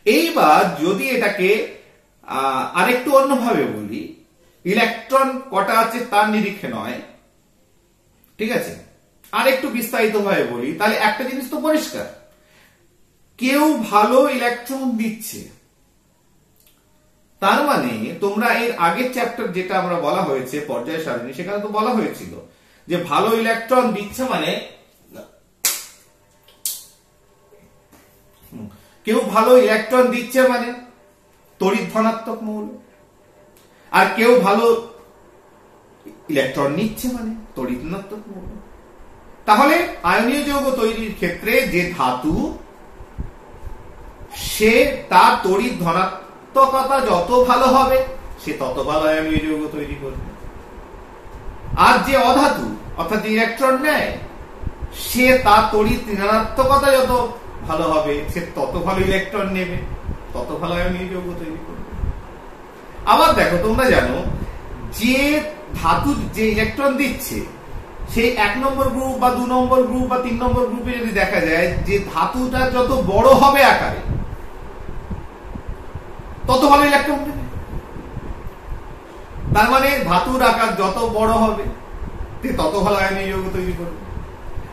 Speaker 1: এইবার যদি এটাকে আরেকটু অন্যভাবে বলি, ইলেকট্রন কটা আছে তার নিরীক্ষে নয়, ঠিক আছে, আর একটু বিস্তারিত ভাবে বলি, তাহলে একটা জিনিস তো পরিষ্কার, কেউ ভালো ইলেকট্রন দিচ্ছে, তার মানে তোমরা এর আগের চ্যাপ্টার যেটা আমরা বলা হয়েছে পর্যায় সারণী, সেখানে তো বলা হয়েছিল যে ভালো ইলেকট্রন দিচ্ছে মানে কেউ ভালো ইলেকট্রন দিচ্ছে মানে তড়িৎ ধনাত্মক মৌল, আর কেউ ভালো ইলেকট্রন নিচ্ছে মানে তড়িৎ ঋণাত্মক মৌল। তাহলে আয়নীয় যৌগ তৈরির ক্ষেত্রে যে ধাতু, সে তার তড়িৎ ধনাত্মকতা যত ভালো হবে, সে তত ভালো আয়নীয় যৌগ তৈরি করবে। আর যে অধাতু, অর্থাৎ ইলেকট্রন নেয়, সে তার তড়িৎ ঋণাত্মকতা যত ভালো হবে, সে তত ভালো ইলেকট্রন নেবে, তত ভালো আয়নীয় যৌগ তৈরি করবে। আবার দেখো, তোমরা জানো যে ধাতু যে ইলেকট্রন দিচ্ছে, সেই 1 নম্বর গ্রুপ বা 2 নম্বর গ্রুপ বা 3 নম্বর গ্রুপে যদি দেখা যায় যে ধাতুটা যত বড় হবে আকারে, তত ভালো ইলেকট্রন দেবে। তার মানে ধাতুর আকার যত বড় হবে, তত ভালো আয়নীয় যৌগ তৈরি করবে।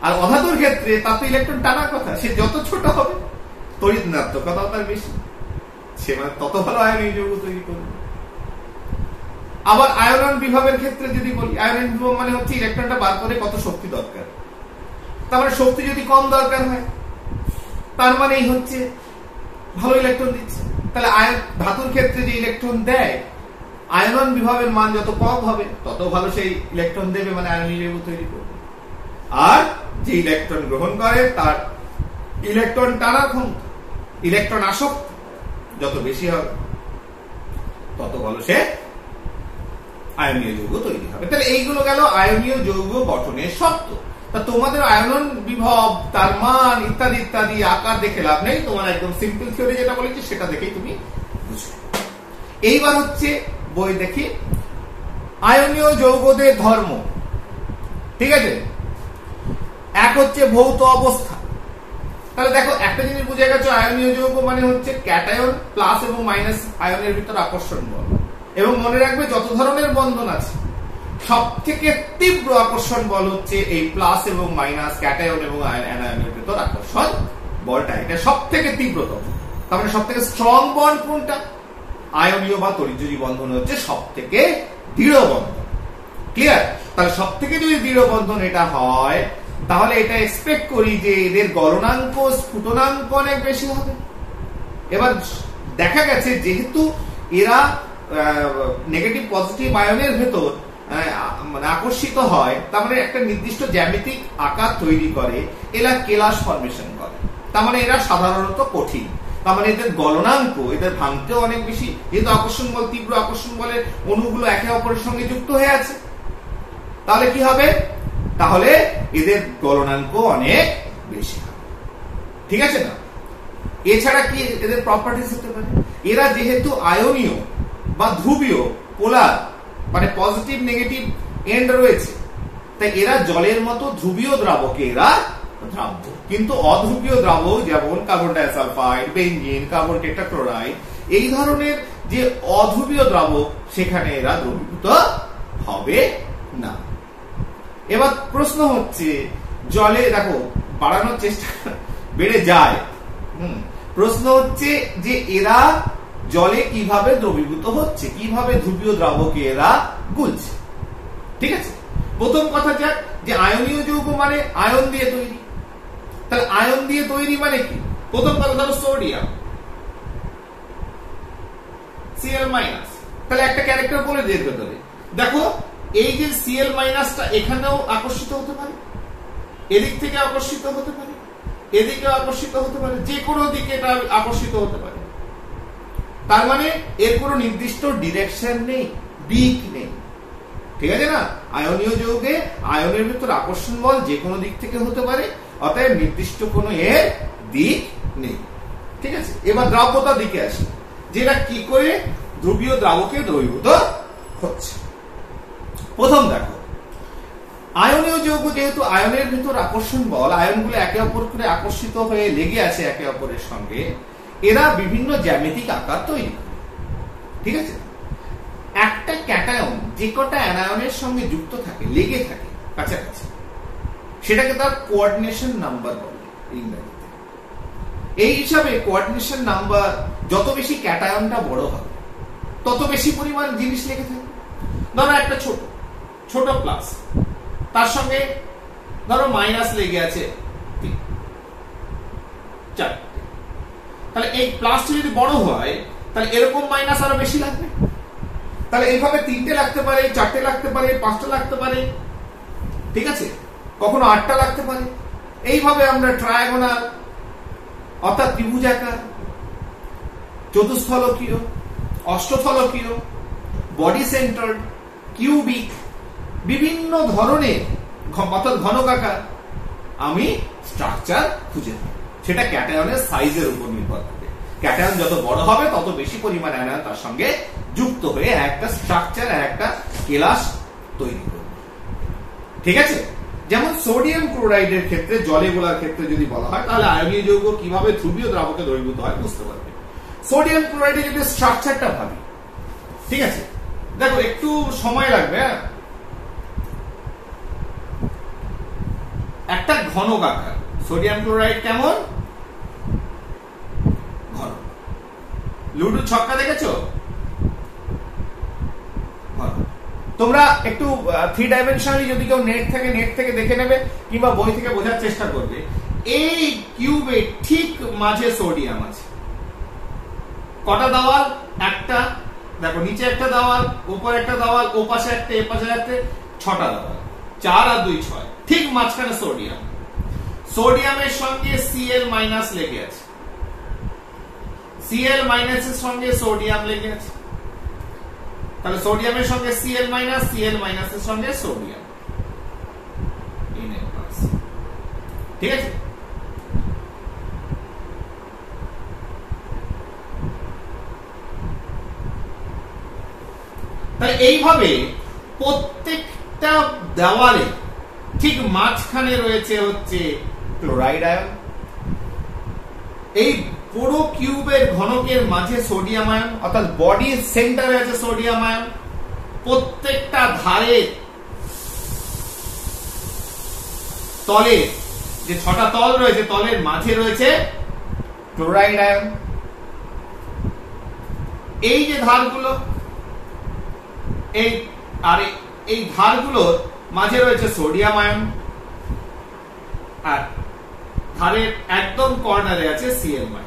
Speaker 1: আর অধাতুর ক্ষেত্রে তার তো ইলেকট্রন টানার কথা, সে যত ছোট হবে, তড়িৎ ঋণাত্মকতা তার বেশি, সে মানে তত ভালো আয়নীয় যৌগ তৈরি করবে। আবার আয়নন বিভবের ক্ষেত্রে যদি বলি, আয়নন বিভব মানে হচ্ছে ইলেকট্রনটা বার করে কত শক্তি দরকার, তার মানে শক্তি যদি কম দরকার হয়, তার মানেই হচ্ছে ভালো ইলেকট্রন দিচ্ছে। তাহলে ধাতুর ক্ষেত্রে যে ইলেকট্রন দেয়, আয়নন বিভবের মান যত কম হবে, তত ভালো সেই ইলেকট্রন দেবে, মানে আয়নীয় যৌগ তৈরি করবে। আর যে ইলেকট্রন গ্রহণ করে, তার ইলেকট্রন টানার ক্ষমতা, ইলেকট্রন আসক্ত যত বেশি হবে, তত ভালো সে আয়নীয় যৌগ তৈরি হবে। তাহলে এইগুলো গেল আয়নীয় যৌগ গঠনের শর্ত। তা তোমাদের আয়নন বিভব, তার মান ইত্যাদি ইত্যাদি আকার দেখে লাভ নেই, তোমার একদম সিম্পল থিওরি যেটা বলেছি সেটা দেখেই তুমি বুঝবে। এইবার হচ্ছে বই দেখি, আয়নীয় যৌগদের ধর্ম, ঠিক আছে, এক হচ্ছে ভৌত অবস্থা। তাহলে দেখো একটা জিনিস বুঝে গেছো, আয়নীয় যৌগ মানে হচ্ছে ক্যাটায়ন প্লাস এবং মাইনাস আয়নের ভিতর আকর্ষণ বল। এবং মনে রাখবে যত ধরনের বন্ধন আছে সব থেকে তীব্র আকর্ষণ বল হচ্ছে এই প্লাস এবং মাইনাস ক্যাটায়ন এবং আয়নের ভিতর আকর্ষণ বলটা, এটা সব থেকে তীব্রতম। তার মানে সব থেকে স্ট্রং বন্ড কোনটা? আয়নীয় বা তড়িৎযোজী বন্ধন হচ্ছে সব থেকে দৃঢ় বন্ধন। ক্লিয়ার? তাহলে সব থেকে যদি দৃঢ় বন্ধন এটা হয়, তাহলে এটা এক্সপেক্ট করি যে এদের গলনাঙ্ক স্ফুটনাঙ্ক অনেক বেশি হবে। এবার দেখা গেছে যেহেতু এরা নেগেটিভ পজিটিভ আয়নের ভেতর মানে আকর্ষিত হয়, তার মানে একটা নির্দিষ্ট জ্যামিতিক আকার তৈরি করে, এরা কেলাস ফর্মেশন করে। তার মানে এরা সাধারণত কঠিন, তার মানে এদের গলনাঙ্ক, এদের ভাঙতেও অনেক বেশি, যেহেতু আকর্ষণ বল, তীব্র আকর্ষণ বলের অণুগুলো একে অপরের সঙ্গে যুক্ত হয়ে আছে। তাহলে কি হবে? তাহলে এদের গলনাঙ্ক অনেক বেশি হবে, ঠিক আছে না? এছাড়া কি এদের প্রপার্টিজ হতে পারে? এরা যেহেতু আয়নীয় বা ধ্রুবীয়, পোলার মানে পজিটিভ নেগেটিভ এন্ড রয়েছে, তাই এরা জলের মতো ধ্রুবীয় দ্রাবকে এরা দ্রাব্য। কিন্তু অধ্রুবীয় দ্রাবক যেমন carbon disulphide, benzene, carbon tetrachloride, এই ধরনের যে অধ্রুবীয় দ্রাবক সেখানে এরা দ্রবীভূত হবে না। এবার প্রশ্ন হচ্ছে, জলে দেখো বাড়ানোর চেষ্টা বেড়ে যায়, প্রশ্ন হচ্ছে যে এরা জলে কিভাবে দ্রবীভূত হচ্ছে, কিভাবে ধ্রুবীয় দ্রাবকে এরা গুলছে। ঠিক আছে, প্রথম কথা যাক যে আয়নীয় যৌগ মানে আয়ন দিয়ে তৈরি। তাহলে আয়ন দিয়ে তৈরি মানে কি? প্রথম কথা ধরো সোডিয়াম Cl-, তাহলে একটা ক্যারেক্টার বলে দিয়ে ভেতরে দেখো, এই যে Cl- টা এখানেও আকর্ষিত হতে পারে, এদিক থেকে আকর্ষিত হতে পারে, এদিকে আকর্ষিত হতে পারে, যে কোনো দিকে এটা আকর্ষিত হতে পারে। তার মানে এর কোনো নির্দিষ্ট ডিরেকশন নেই, দিক নেই, ঠিক আছে না? আয়নীয় যৌগে আয়নের ভিতর আকর্ষণ বল যে কোনো দিক থেকে হতে পারে, অতএব নির্দিষ্ট কোনো এর দিক নেই। ঠিক আছে, এবার দ্রাব্যতার দিকে আসি, যেটা কি করে ধ্রুবীয় দ্রাবকে দ্রবীভূত হচ্ছে। প্রথম দেখো, আয়নীয় যৌগ যেহেতু আয়নের ভিতর আকর্ষণ বল, আয়নগুলো একে অপর করে আকর্ষিত হয়ে লেগে আছে একে অপরের সঙ্গে, এরা বিভিন্ন জ্যামিতিক আকার তৈরি করে। ঠিক আছে, একটা ক্যাটায়ন যে কটা অ্যানায়নের সঙ্গে যুক্ত থাকে, লেগে থাকে কাছাকাছি, সেটাকে তার কোঅর্ডিনেশন নাম্বার বলে ইংরেজিতে। এই হিসাবে কোঅর্ডিনেশন নাম্বার যত বেশি ক্যাটায়নটা বড় হবে, তত বেশি পরিমাণ জিনিস লেগে থাকে। ধরো একটা ছোট প্লাস, তার সঙ্গে ধরো মাইনাস লেগে আছে 4, তাহলে এই প্লাসটা যদি বড় হয় তাহলে এরকম মাইনাস আরো বেশি লাগবে। তাহলে এইভাবে 3টে লাগতে পারে, 4টে লাগতে পারে, 5টা লাগতে পারে, ঠিক আছে, কখনো 8টা লাগতে পারে। এইভাবে আমরা ট্রায়াগোনাল অর্থাৎ ত্রিভুজাকার, চতুস্থলকীয়, অষ্টস্থলকীয়, বডি সেন্টার, কিউবিক, বিভিন্ন ধরনের অর্থাৎ ঘনকাকার আমি স্ট্রাকচার খুঁজে পাই। সেটা ক্যাটায়নের সাইজের উপর নির্ভর করে। ক্যাটায়ন যত বড় হবে তত বেশি পরিমাণ অ্যানায়ন তার সঙ্গে যুক্ত হয়ে একটা স্ট্রাকচার, একটা কেলাস তৈরি করবে। ঠিক আছে, যেমন সোডিয়াম ক্লোরাইডের ক্ষেত্রে, জলে গোলার ক্ষেত্রে যদি বলা হয়, তাহলে আয়নীয় যৌগ কিভাবে ধ্রুবীয় দ্রাবকে দ্রবীভূত হয় বুঝতে পারবে। সোডিয়াম ক্লোরাইডের যদি স্ট্রাকচারটা ভাবি, ঠিক আছে, দেখো একটু সময় লাগবে। একটা ঘনকাকার সোডিয়াম ক্লোরাইড কেমন? ঘন। লুডো ছক্কা দেখেছো? তোমরা একটু 3 ডাইমেনশনালি যদি কেউ নেট থেকে দেখে নেবে, কিংবা বই থেকে বোঝার চেষ্টা করবে। এই কিউবে ঠিক মাঝে সোডিয়াম আছে। কটা দেওয়াল? একটা। দেখো নিচে একটা দেওয়াল, উপরে একটা দেওয়াল, ও পাশে একটা, এ পাশে একটা, 6টা দেওয়াল, 4 আর 2 6। ঠিক মাঝখানে সোডিয়াম। সোডিয়ামের সঙ্গে Cl- লেগে আছে, Cl- এর সঙ্গে সোডিয়াম লেগে আছে। তাহলে সোডিয়ামের সঙ্গে Cl-, Cl- এর সঙ্গে সোডিয়াম, ঠিক আছে। এইভাবে প্রত্যেকটা দেওয়ালে ঠিক মাঝখানে রয়েছে হচ্ছে ক্লোরাইড আয়ন, এই পুরো কিউবের ঘনকের মাঝে সোডিয়াম আয়ন, অর্থাৎ বডির সেন্টারে আছে সোডিয়াম আয়ন, প্রত্যেকটা ধারে তলে যে 6টা তল রয়েছে তলের মাঝে রয়েছে ক্লোরাইড আয়ন। এই যে ধারগুলো, এই ধারগুলোর মাঝে রয়েছে সোডিয়াম আয়ন, আর ধারের একদম কর্নারে আছে Cl-।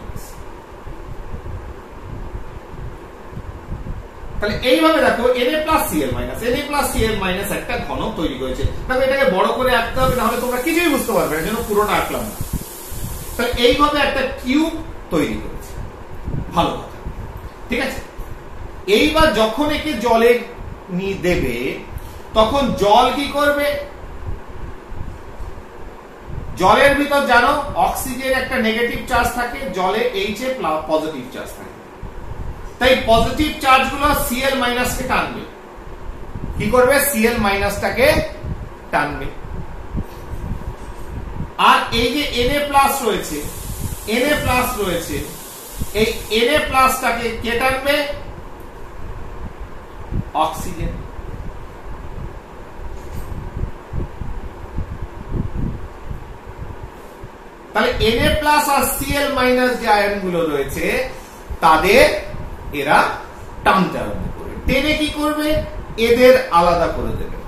Speaker 1: তাহলে এইভাবে দেখো Na+Cl-, Na+Cl- একটা ঘনক তৈরি করেছে। দেখো এটাকে বড় করে আঁকতে হবে, নাহলে তোমরা কিছুই বুঝতে পারবে না, যেন পুরোটা আঁকলাম না। তাহলে এইভাবে একটা কিউব তৈরি করেছে, ভালো কথা, ঠিক আছে। এইবার যখন একে জলে দেবে তখন জল কি করবে? জলের ভিতর জানো অক্সিজেন একটা নেগেটিভ চার্জ থাকে, জলে H এ পজিটিভ চার্জ থাকে, তাই পজিটিভ চার্জ গুলো Cl- কে টানবে। কি করবে? Cl- টানবে। আর এই যে Na+ রয়েছে, এই Na+টাকে কে টানবে? অক্সিজেন। তাহলে Na+ আর Cl- যে আয়ন গুলো রয়েছে তাদের এরা টানতে আরম্ভ করবে। টেনে কি করবে? এদের আলাদা করে দেবে,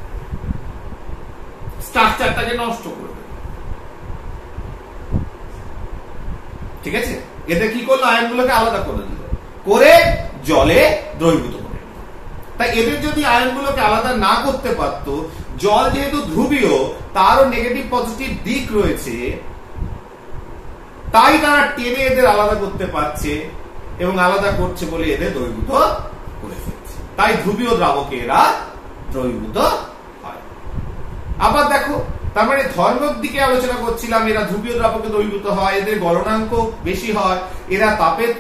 Speaker 1: স্ট্রাকচারটাকে নষ্ট করে দেবে, ঠিক আছে। এদের কি করলো? আয়নগুলোকে আলাদা করে দিল, করে জলে দ্রবীভূত করে। তাই এদের যদি আয়নগুলোকে আলাদা না করতে পারত, জল যেহেতু ধ্রুবীয় তারও নেগেটিভ পজিটিভ দিক রয়েছে, তাই তারা টেনে এদের আলাদা করতে পারছে, এবং আলাদা করছে বলে এদের দ্রবীভূত করে ফেলছে। তাই ধ্রুবীয় দ্রাবকে এরা দ্রবীভূত হয়। আবার দেখো, তার মানে ধর্মের দিকে আলোচনা করছিলাম, এরা ধ্রুবীয় দ্রাবকে দ্রবীভূত হয়, এদের গলনাঙ্ক বেশি হয়, এরা তাপের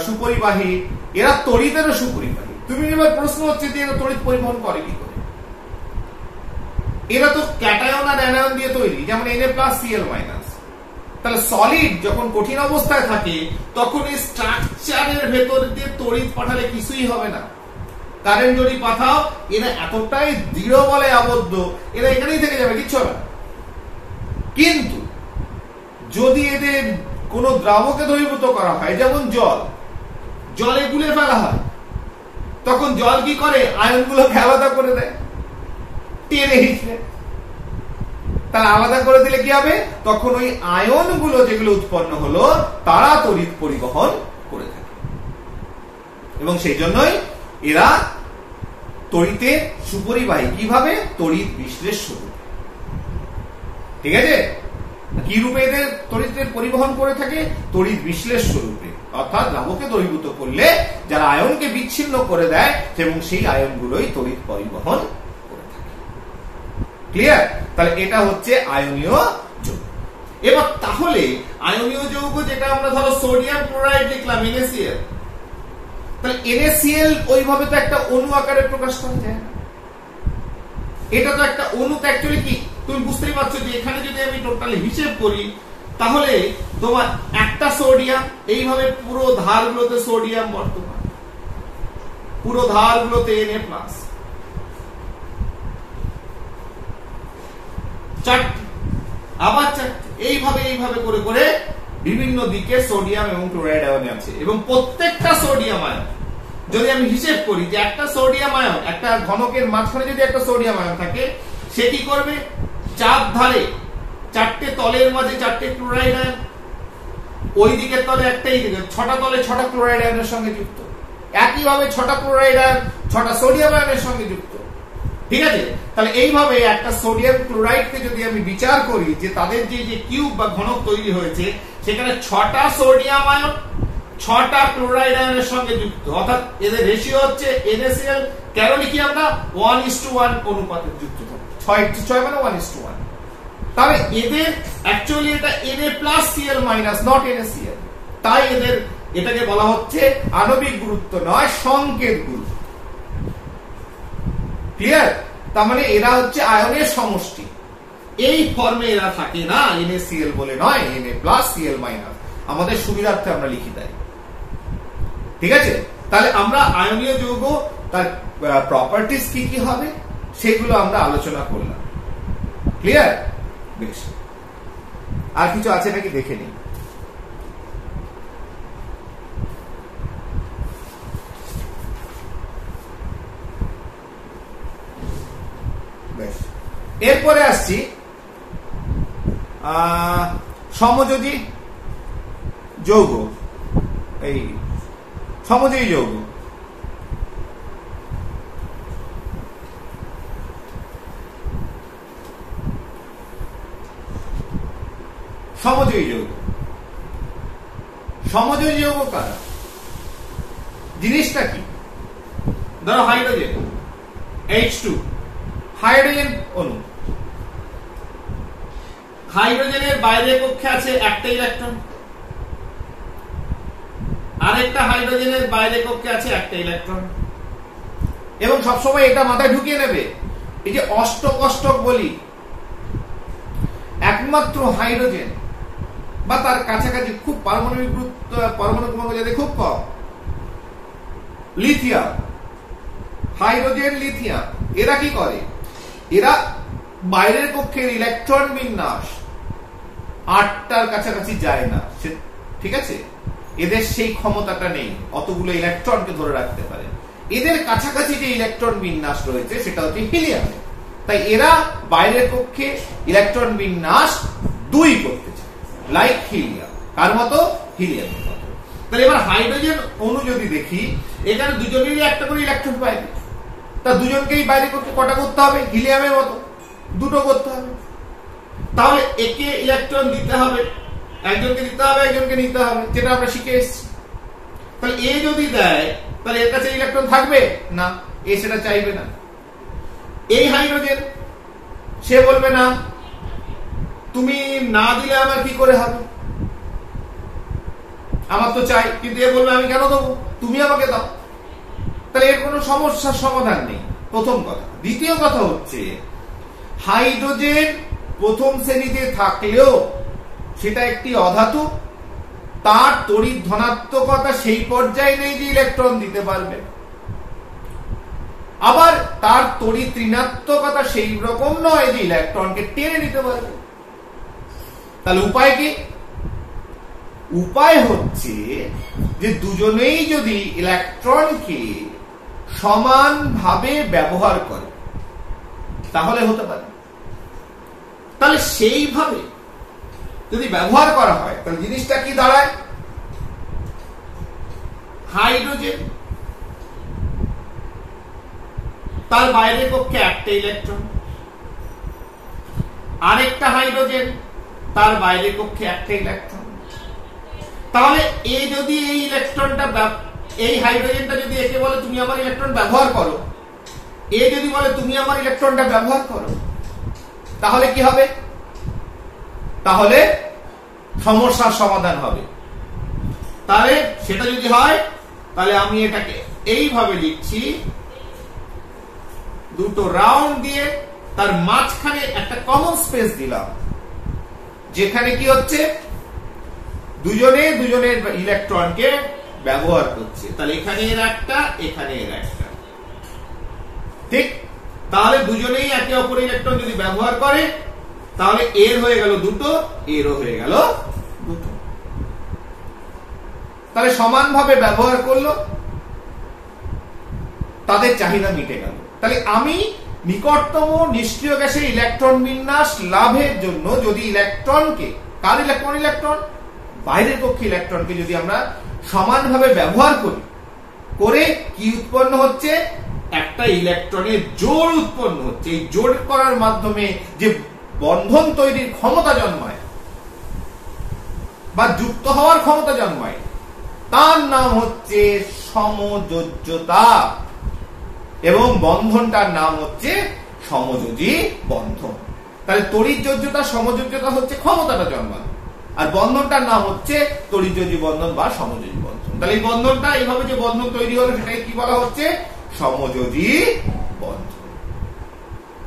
Speaker 1: সুপরিবাহী, এরা তড়িতেরও সুপরিবাহী। তুমি এবার প্রশ্ন হচ্ছে যে এরা তড়িৎ পরিবহন করে কি করে? এরা তো ক্যাটায়ন আর অ্যানায়ন দিয়ে তৈরি, যেমন Na+Cl-। তাহলে সলিড যখন কঠিন অবস্থায় থাকে তখন এই স্ট্রাকচারের ভেতর দিয়ে তড়িৎ পাঠালে কিছুই হবে না। কারেন্ট যদি পাঠাও, এরা এতটাই দৃঢ় বলে আবদ্ধ, এরা এখানেই থেকে যাবে, কিচ্ছু হবে না। কিন্তু যদি এদের কোন দ্রাবকে দ্রবীভূত করা হয়, যেমন জলে গুলে ফেলা হয়, তখন জল কি করে? আয়নগুলোকে আলাদা করে দেয়, টেনে হিঁচড়ে। তাহলে আলাদা করে দিলে কি হবে? তখন ওই আয়নগুলো যেগুলো উৎপন্ন হলো তারা তড়িৎ পরিবহন করে থাকে, এবং সেই জন্যই এরা তড়িতের সুপরিবাহী। কিভাবে? তড়িৎ বিশ্লেষ রূপে, ঠিক আছে। কি রূপে এদের তড়িতের পরিবহন করে থাকে? তড়িৎ বিশ্লেষ রূপে, অর্থাৎ দ্রাবকে দ্রবীভূত করলে যারা আয়নকে বিচ্ছিন্ন করে দেয় এবং সেই আয়নগুলোই তড়িৎ পরিবহন করে থাকে। ক্লিয়ার? তাহলে এটা হচ্ছে আয়নীয় যৌগ। এবার তাহলে আয়নীয় যৌগ যেটা আমরা ধরো সোডিয়াম ক্লোরাইড লিখলাম NaCl, তাহলে NaCl ওইভাবে তো একটা অণু আকারে প্রকাশ করা যায় না। এটা তো একটা অণু। অ্যাকচুয়ালি কি তুমি বুঝতেই পারছো যে এখানে যদি আমি টোটালি হিসেব করি, তাহলে তোমার একটা সোডিয়াম, এইভাবে পুরো ধারগুলোতে সোডিয়াম বর্তমান, পুরো ধারগুলোতে Na+, চারটি, আবার চারটি, এইভাবে করে করে বিভিন্ন দিকে সোডিয়াম এবং ক্লোরাইড আয়ন আছে। এবং প্রত্যেকটা সোডিয়াম আয়ন যদি আমি হিসেব করি যে একটা সোডিয়াম আয়ন, একটা ঘনকের মাঝখানে যদি একটা সোডিয়াম আয়ন থাকে, সে কি করবে? চার ধারে চারটে তলের মাঝে চারটে ক্লোরাইড আয়ন, ওই দিকের তলে একটা, এই দিকে 6টা তলে 6টা ক্লোরাইড আয়নের সঙ্গে যুক্ত। একইভাবে 6টা ক্লোরাইড আয়ন 6টা সোডিয়াম আয়নের সঙ্গে যুক্ত, ঠিক আছে। তাহলে এইভাবে একটা সোডিয়াম ক্লোরাইডকে যদি আমি বিচার করি যে তাদের যে কিউব বা ঘনক তৈরি হয়েছে, সেখানে 6টা সোডিয়াম আয়ন 6টা ক্লোরাইড আয়নের সঙ্গে যুক্ত, অর্থাৎ এদের রেশিও হচ্ছে NaCl, কেন লিখি আমরা 1:1 অনুপাতে যুক্ত থাকে, 6:6 মানে 1:1। তাহলে এদের অ্যাকচুয়ালি এটা Na+Cl- নট NaCl, তাই এটাকে বলা হচ্ছে আণবিক গুরুত্ব নয়, সংকেত গুরুত্ব। ক্লিয়ার? তার মানে এরা হচ্ছে আয়নের সমষ্টি। এই ফর্মে এরা থাকে না, NaCl বলে নয়, Na+Cl-। আমাদের সুবিধার্থে আমরা লিখি তাই। ঠিক আছে? তাহলে আমরা আয়নীয় যৌগ তার প্রপার্টিজ কি কি হবে সেগুলো আমরা আলোচনা করলাম। ক্লিয়ার? বেশ, আর কিছু আছে নাকি দেখে নিই। বেশ, এরপরে আসছি সমযোজী যৌগ। এই সমযোজী যৌগ সমযোজী যৌগ সমযোজী যৌগ কারা? জিনিসটা কি? ধরো হাইড্রোজেন H2, হাইড্রোজেন অণু। হাইড্রোজেনের বাইরের কক্ষে আছে একটা ইলেকট্রন, আরেকটা হাইড্রোজেনের বাইরের কক্ষে আছে একটা ইলেকট্রন। এবং সবসময় এটা মাথায় ঢুকিয়ে নেবে, এই যে অষ্টক অষ্টক বলি, একমাত্র হাইড্রোজেন বা তার কাছাকাছি খুব পারমাণবিক পরমাণু ক্রমাঙ্ক যাতে খুব কম, লিথিয়াম, হাইড্রোজেন লিথিয়াম, এরা কি করে? এরা বাইরের কক্ষের ইলেকট্রন বিন্যাস 8টার কাছাকাছি যায় না। ঠিক আছে? এদের সেই ক্ষমতাটা নেই অতগুলো ইলেকট্রনকে ধরে রাখতে পারে। এদের কাছাকাছি যে ইলেকট্রন বিন্যাস রয়েছে সেটা হচ্ছে হিলিয়াম। তাই এরা বাইরের কক্ষে ইলেকট্রন বিন্যাস 2 করতে চায়, লাইক হিলিয়াম। কার মতো? হিলিয়ামের মতো। তাহলে এবার হাইড্রোজেন অণু যদি দেখি, এখানে দুজনেরই একটা করে ইলেকট্রন পায়, তা দুজনকেই বাইরে কক্ষে কটা করতে হবে? হিলিয়ামের মতো 2টো করতে হবে। তাহলে একে ইলেকট্রন দিতে হবে, একজনকে দিতে হবে, একজনকে নিতে হবে, যেটা আমরা শিখে এসেছি। তাহলে এ যদি দেয়, তাহলে এর কাছে ইলেকট্রন থাকবে না, এ সেটা চাইবে না। এই হাইড্রোজেন সে বলবে না, তুমি না দিলে আমার কি করে হবে, আমার তো চাই। কিন্তু এ বলবে, আমি কেন দেবো, তুমি আমাকে দাও। তাহলে এর কোনো সমস্যার সমাধান নেই, প্রথম কথা। দ্বিতীয় কথা হচ্ছে, হাইড্রোজেন প্রথম শ্রেণীতে থাকলেও সেটা একটি অধাতু, তার তড়িৎ ধনাত্মকতা সেই পর্যায়ে নেই যে ইলেকট্রন দিতে পারবে, আবার তার তড়িৎ ঋণাত্মকতা সেই রকম নয় যে ইলেকট্রনকে টেনে নিতে পারবে। তাহলে উপায় কি? উপায় হচ্ছে যে দুজনেই যদি ইলেকট্রনকে সমানভাবে ব্যবহার করে তাহলে হতে পারে। তাহলে সেইভাবে যদি ব্যবহার করা হয় তাহলে জিনিসটা কি দাঁড়ায়? হাইড্রোজেন তার বাইরের কক্ষে একটা ইলেকট্রন, আরেকটা হাইড্রোজেন তার বাইরের কক্ষে একটা ইলেকট্রন। তাহলে এ যদি এই ইলেকট্রনটা, এই হাইড্রোজেনটা যদি একে বলে তুমি আমার ইলেকট্রন ব্যবহার করো, এ যদি বলে তুমি আমার ইলেকট্রনটা ব্যবহার করো, তাহলে কি হবে? তাহলে সমস্যার সমাধান হবে। তাহলে সেটা যদি হয়, তাহলে আমি এটাকে এইভাবে লিখছি, দুটো রাউন্ড দিয়ে তার মাঝখানে একটা কমন স্পেস দিলাম, যেখানে কি হচ্ছে দুজনে দুজনের ইলেকট্রনকে ব্যবহার করছে। তাহলে এখানে এর একটা, এখানে এর একটা, ঠিক? তাহলে দুজনেই একে অপরের ইলেকট্রন যদি ব্যবহার করে তাহলে এর হয়ে গেল দুটো, এরও হয়ে গেল দুটো। তাহলে সমানভাবে ব্যবহার করলো, তাদের চাহিদা মিটে গেল। তাহলে আমি নিকটতম নিষ্ক্রিয় গ্যাসের ইলেকট্রন বিন্যাস লাভের জন্য যদি ইলেকট্রনকে, কার ইলেকট্রন? ইলেকট্রন বাইরের কক্ষে ইলেকট্রনকে যদি আমরা সমানভাবে ব্যবহার করি, করে কি উৎপন্ন হচ্ছে? একটা ইলেকট্রনের জোড় উৎপন্ন হচ্ছে। এই জোড় করার মাধ্যমে যে বন্ধন তৈরির ক্ষমতা জন্মায় বা যুক্ত হওয়ার ক্ষমতা জন্মায়, তার নাম হচ্ছে সমযোজ্যতা, এবং বন্ধনটার নাম হচ্ছে সমযোজী বন্ধন। তাহলে তড়িৎযোজ্যতা, সমযোজ্যতা হচ্ছে ক্ষমতাটা জন্মানো, আর বন্ধনটার নাম হচ্ছে তড়িৎযোজী বন্ধন বা সমযোজী বন্ধন। তাহলে এই বন্ধনটা, এইভাবে যে বন্ধন তৈরি হলো সেটাকে কি বলা হচ্ছে? সমযোজী বন্ধন।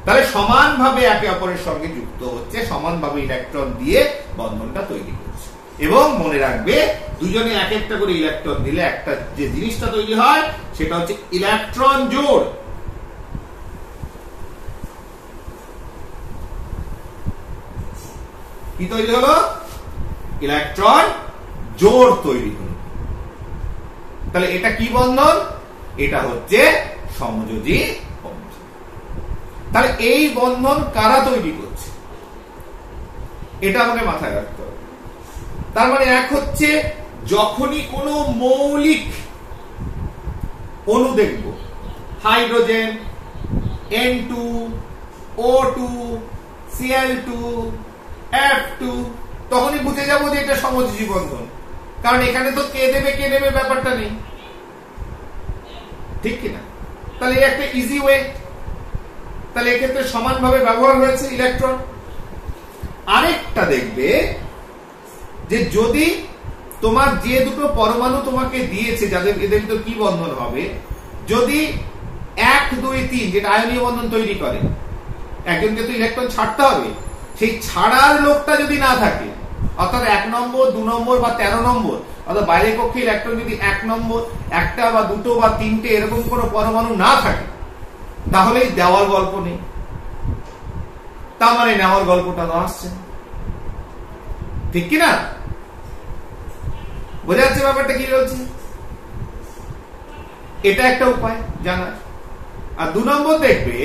Speaker 1: তাহলে সমানভাবে একে অপরের সঙ্গে যুক্ত হচ্ছে, সমানভাবে ইলেকট্রন দিয়ে বন্ধনটা তৈরি করছে। এবং মনে রাখবে দুজনে এক একটা করে ইলেকট্রন দিলে একটা যে জিনিসটা তৈরি হয় সেটা হচ্ছে ইলেকট্রন জোড়। কি তৈরি হলো? ইলেকট্রন জোড় তৈরি হলো। তাহলে এটা কি বন্ধন? এটা হচ্ছে সমযোজী বন্ধন। তাহলে এই বন্ধন কারা তৈরি করছে এটা আমাকে মাথায় রাখতে হবে। তার মানে এক হচ্ছে যখনই কোনো মৌলিক অণু দেখব, hydrogen, N2, O2, Cl2, F2, তখনই বুঝে যাবো যে এটা সমযোজী বন্ধন। কারণ এখানে তো কে দেবে ব্যাপারটা নেই, ঠিক কিনা? তাহলে একটা ইজি ওয়ে। তাহলে এক্ষেত্রে সমানভাবে ব্যবহার হয়েছে ইলেকট্রন। আরেকটা দেখবে যে যদি তোমার যে দুটো পরমাণু তোমাকে দিয়েছে যাদের এদের ভিতর কি বন্ধন হবে, যদি 1, 2, 3 যেটা আয়নীয় বন্ধন তৈরি করে, একজনকে তো ইলেকট্রন ছাড়তে হবে, সেই ছাড়ার লোকটা যদি না থাকে, অর্থাৎ 1 নম্বর, 2 নম্বর বা 13 নম্বর, অর্থাৎ বাইরের কক্ষে ইলেকট্রন যদি 1 নম্বর, একটা বা দুটো বা তিনটে এরকম কোনো পরমাণু না থাকে, তাহলেই দেওয়ার গল্প নেই। তার মানে নেওয়ার গল্পটা না আসছে, ঠিক কিনা? বোঝা যাচ্ছে ব্যাপারটা কি বলছে? এটা একটা উপায় জানার। আর 2 নম্বর দেখবে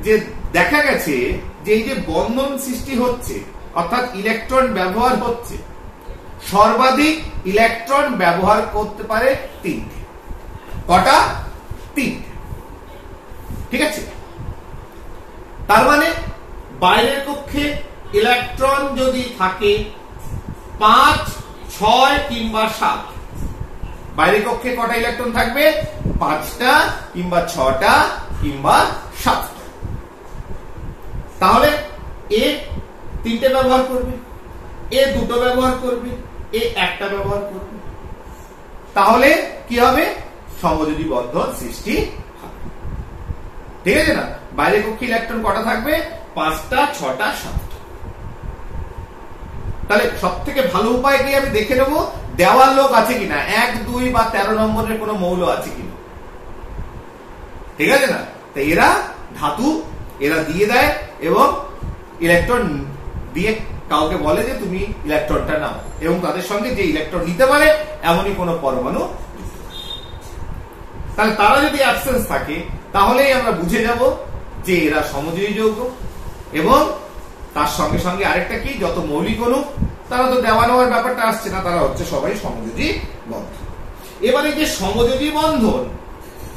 Speaker 1: যে দেখা গেছে যে এই যে বন্ধন সৃষ্টি হচ্ছে, অর্থাৎ ইলেকট্রন ব্যবহার হচ্ছে, সর্বাধিক ইলেকট্রন ব্যবহার করতে পারে 3টে। কটা? 3টে। ঠিক আছে? তার মানে বাইরের কক্ষে ইলেকট্রন যদি থাকে 5, 6 কিংবা 7, বাইরের কক্ষে কটা ইলেকট্রন থাকবে? 5টা কিংবা 6টা কিংবা 7টা। তাহলে এ 3টে ব্যবহার করবে, এ 2টো ব্যবহার করবে, এ 1টা ব্যবহার করবে। তাহলে কি হবে? সমযোজী বন্ধন সৃষ্টি হবে। ঠিক আছে না? বাইরের কক্ষে ইলেকট্রন কটা থাকবে? 5টা, 6টা, 7টা। তাহলে সব থেকে ভালো উপায় কি আমি দেখে নেবো দেওয়ার লোক আছে কিনা, 1, 2 বা 13 নম্বরের কোনো মৌল আছে কিনা। ঠিক আছে না? তাই এরা ধাতু, এরা দিয়ে দেয় এবং ইলেকট্রন দিয়ে কাউকে বলে যে তুমি ইলেকট্রনটা নাও, এবং তাদের সঙ্গে যে ইলেকট্রন নিতে পারে এমনই কোনো পরমাণু। তাহলে তারা যদি অ্যাবসেন্স থাকে তাহলেই আমরা বুঝে যাব যে এরা সমযোজী যৌগ। এবং তার সঙ্গে সঙ্গে আরেকটা কি, যত মৌলিক অণু তারা তো দেওয়া নেওয়ার ব্যাপারটা আসছে না, তারা হচ্ছে সবাই সমযোজী বন্ধন। এবারে যে সমযোজী বন্ধন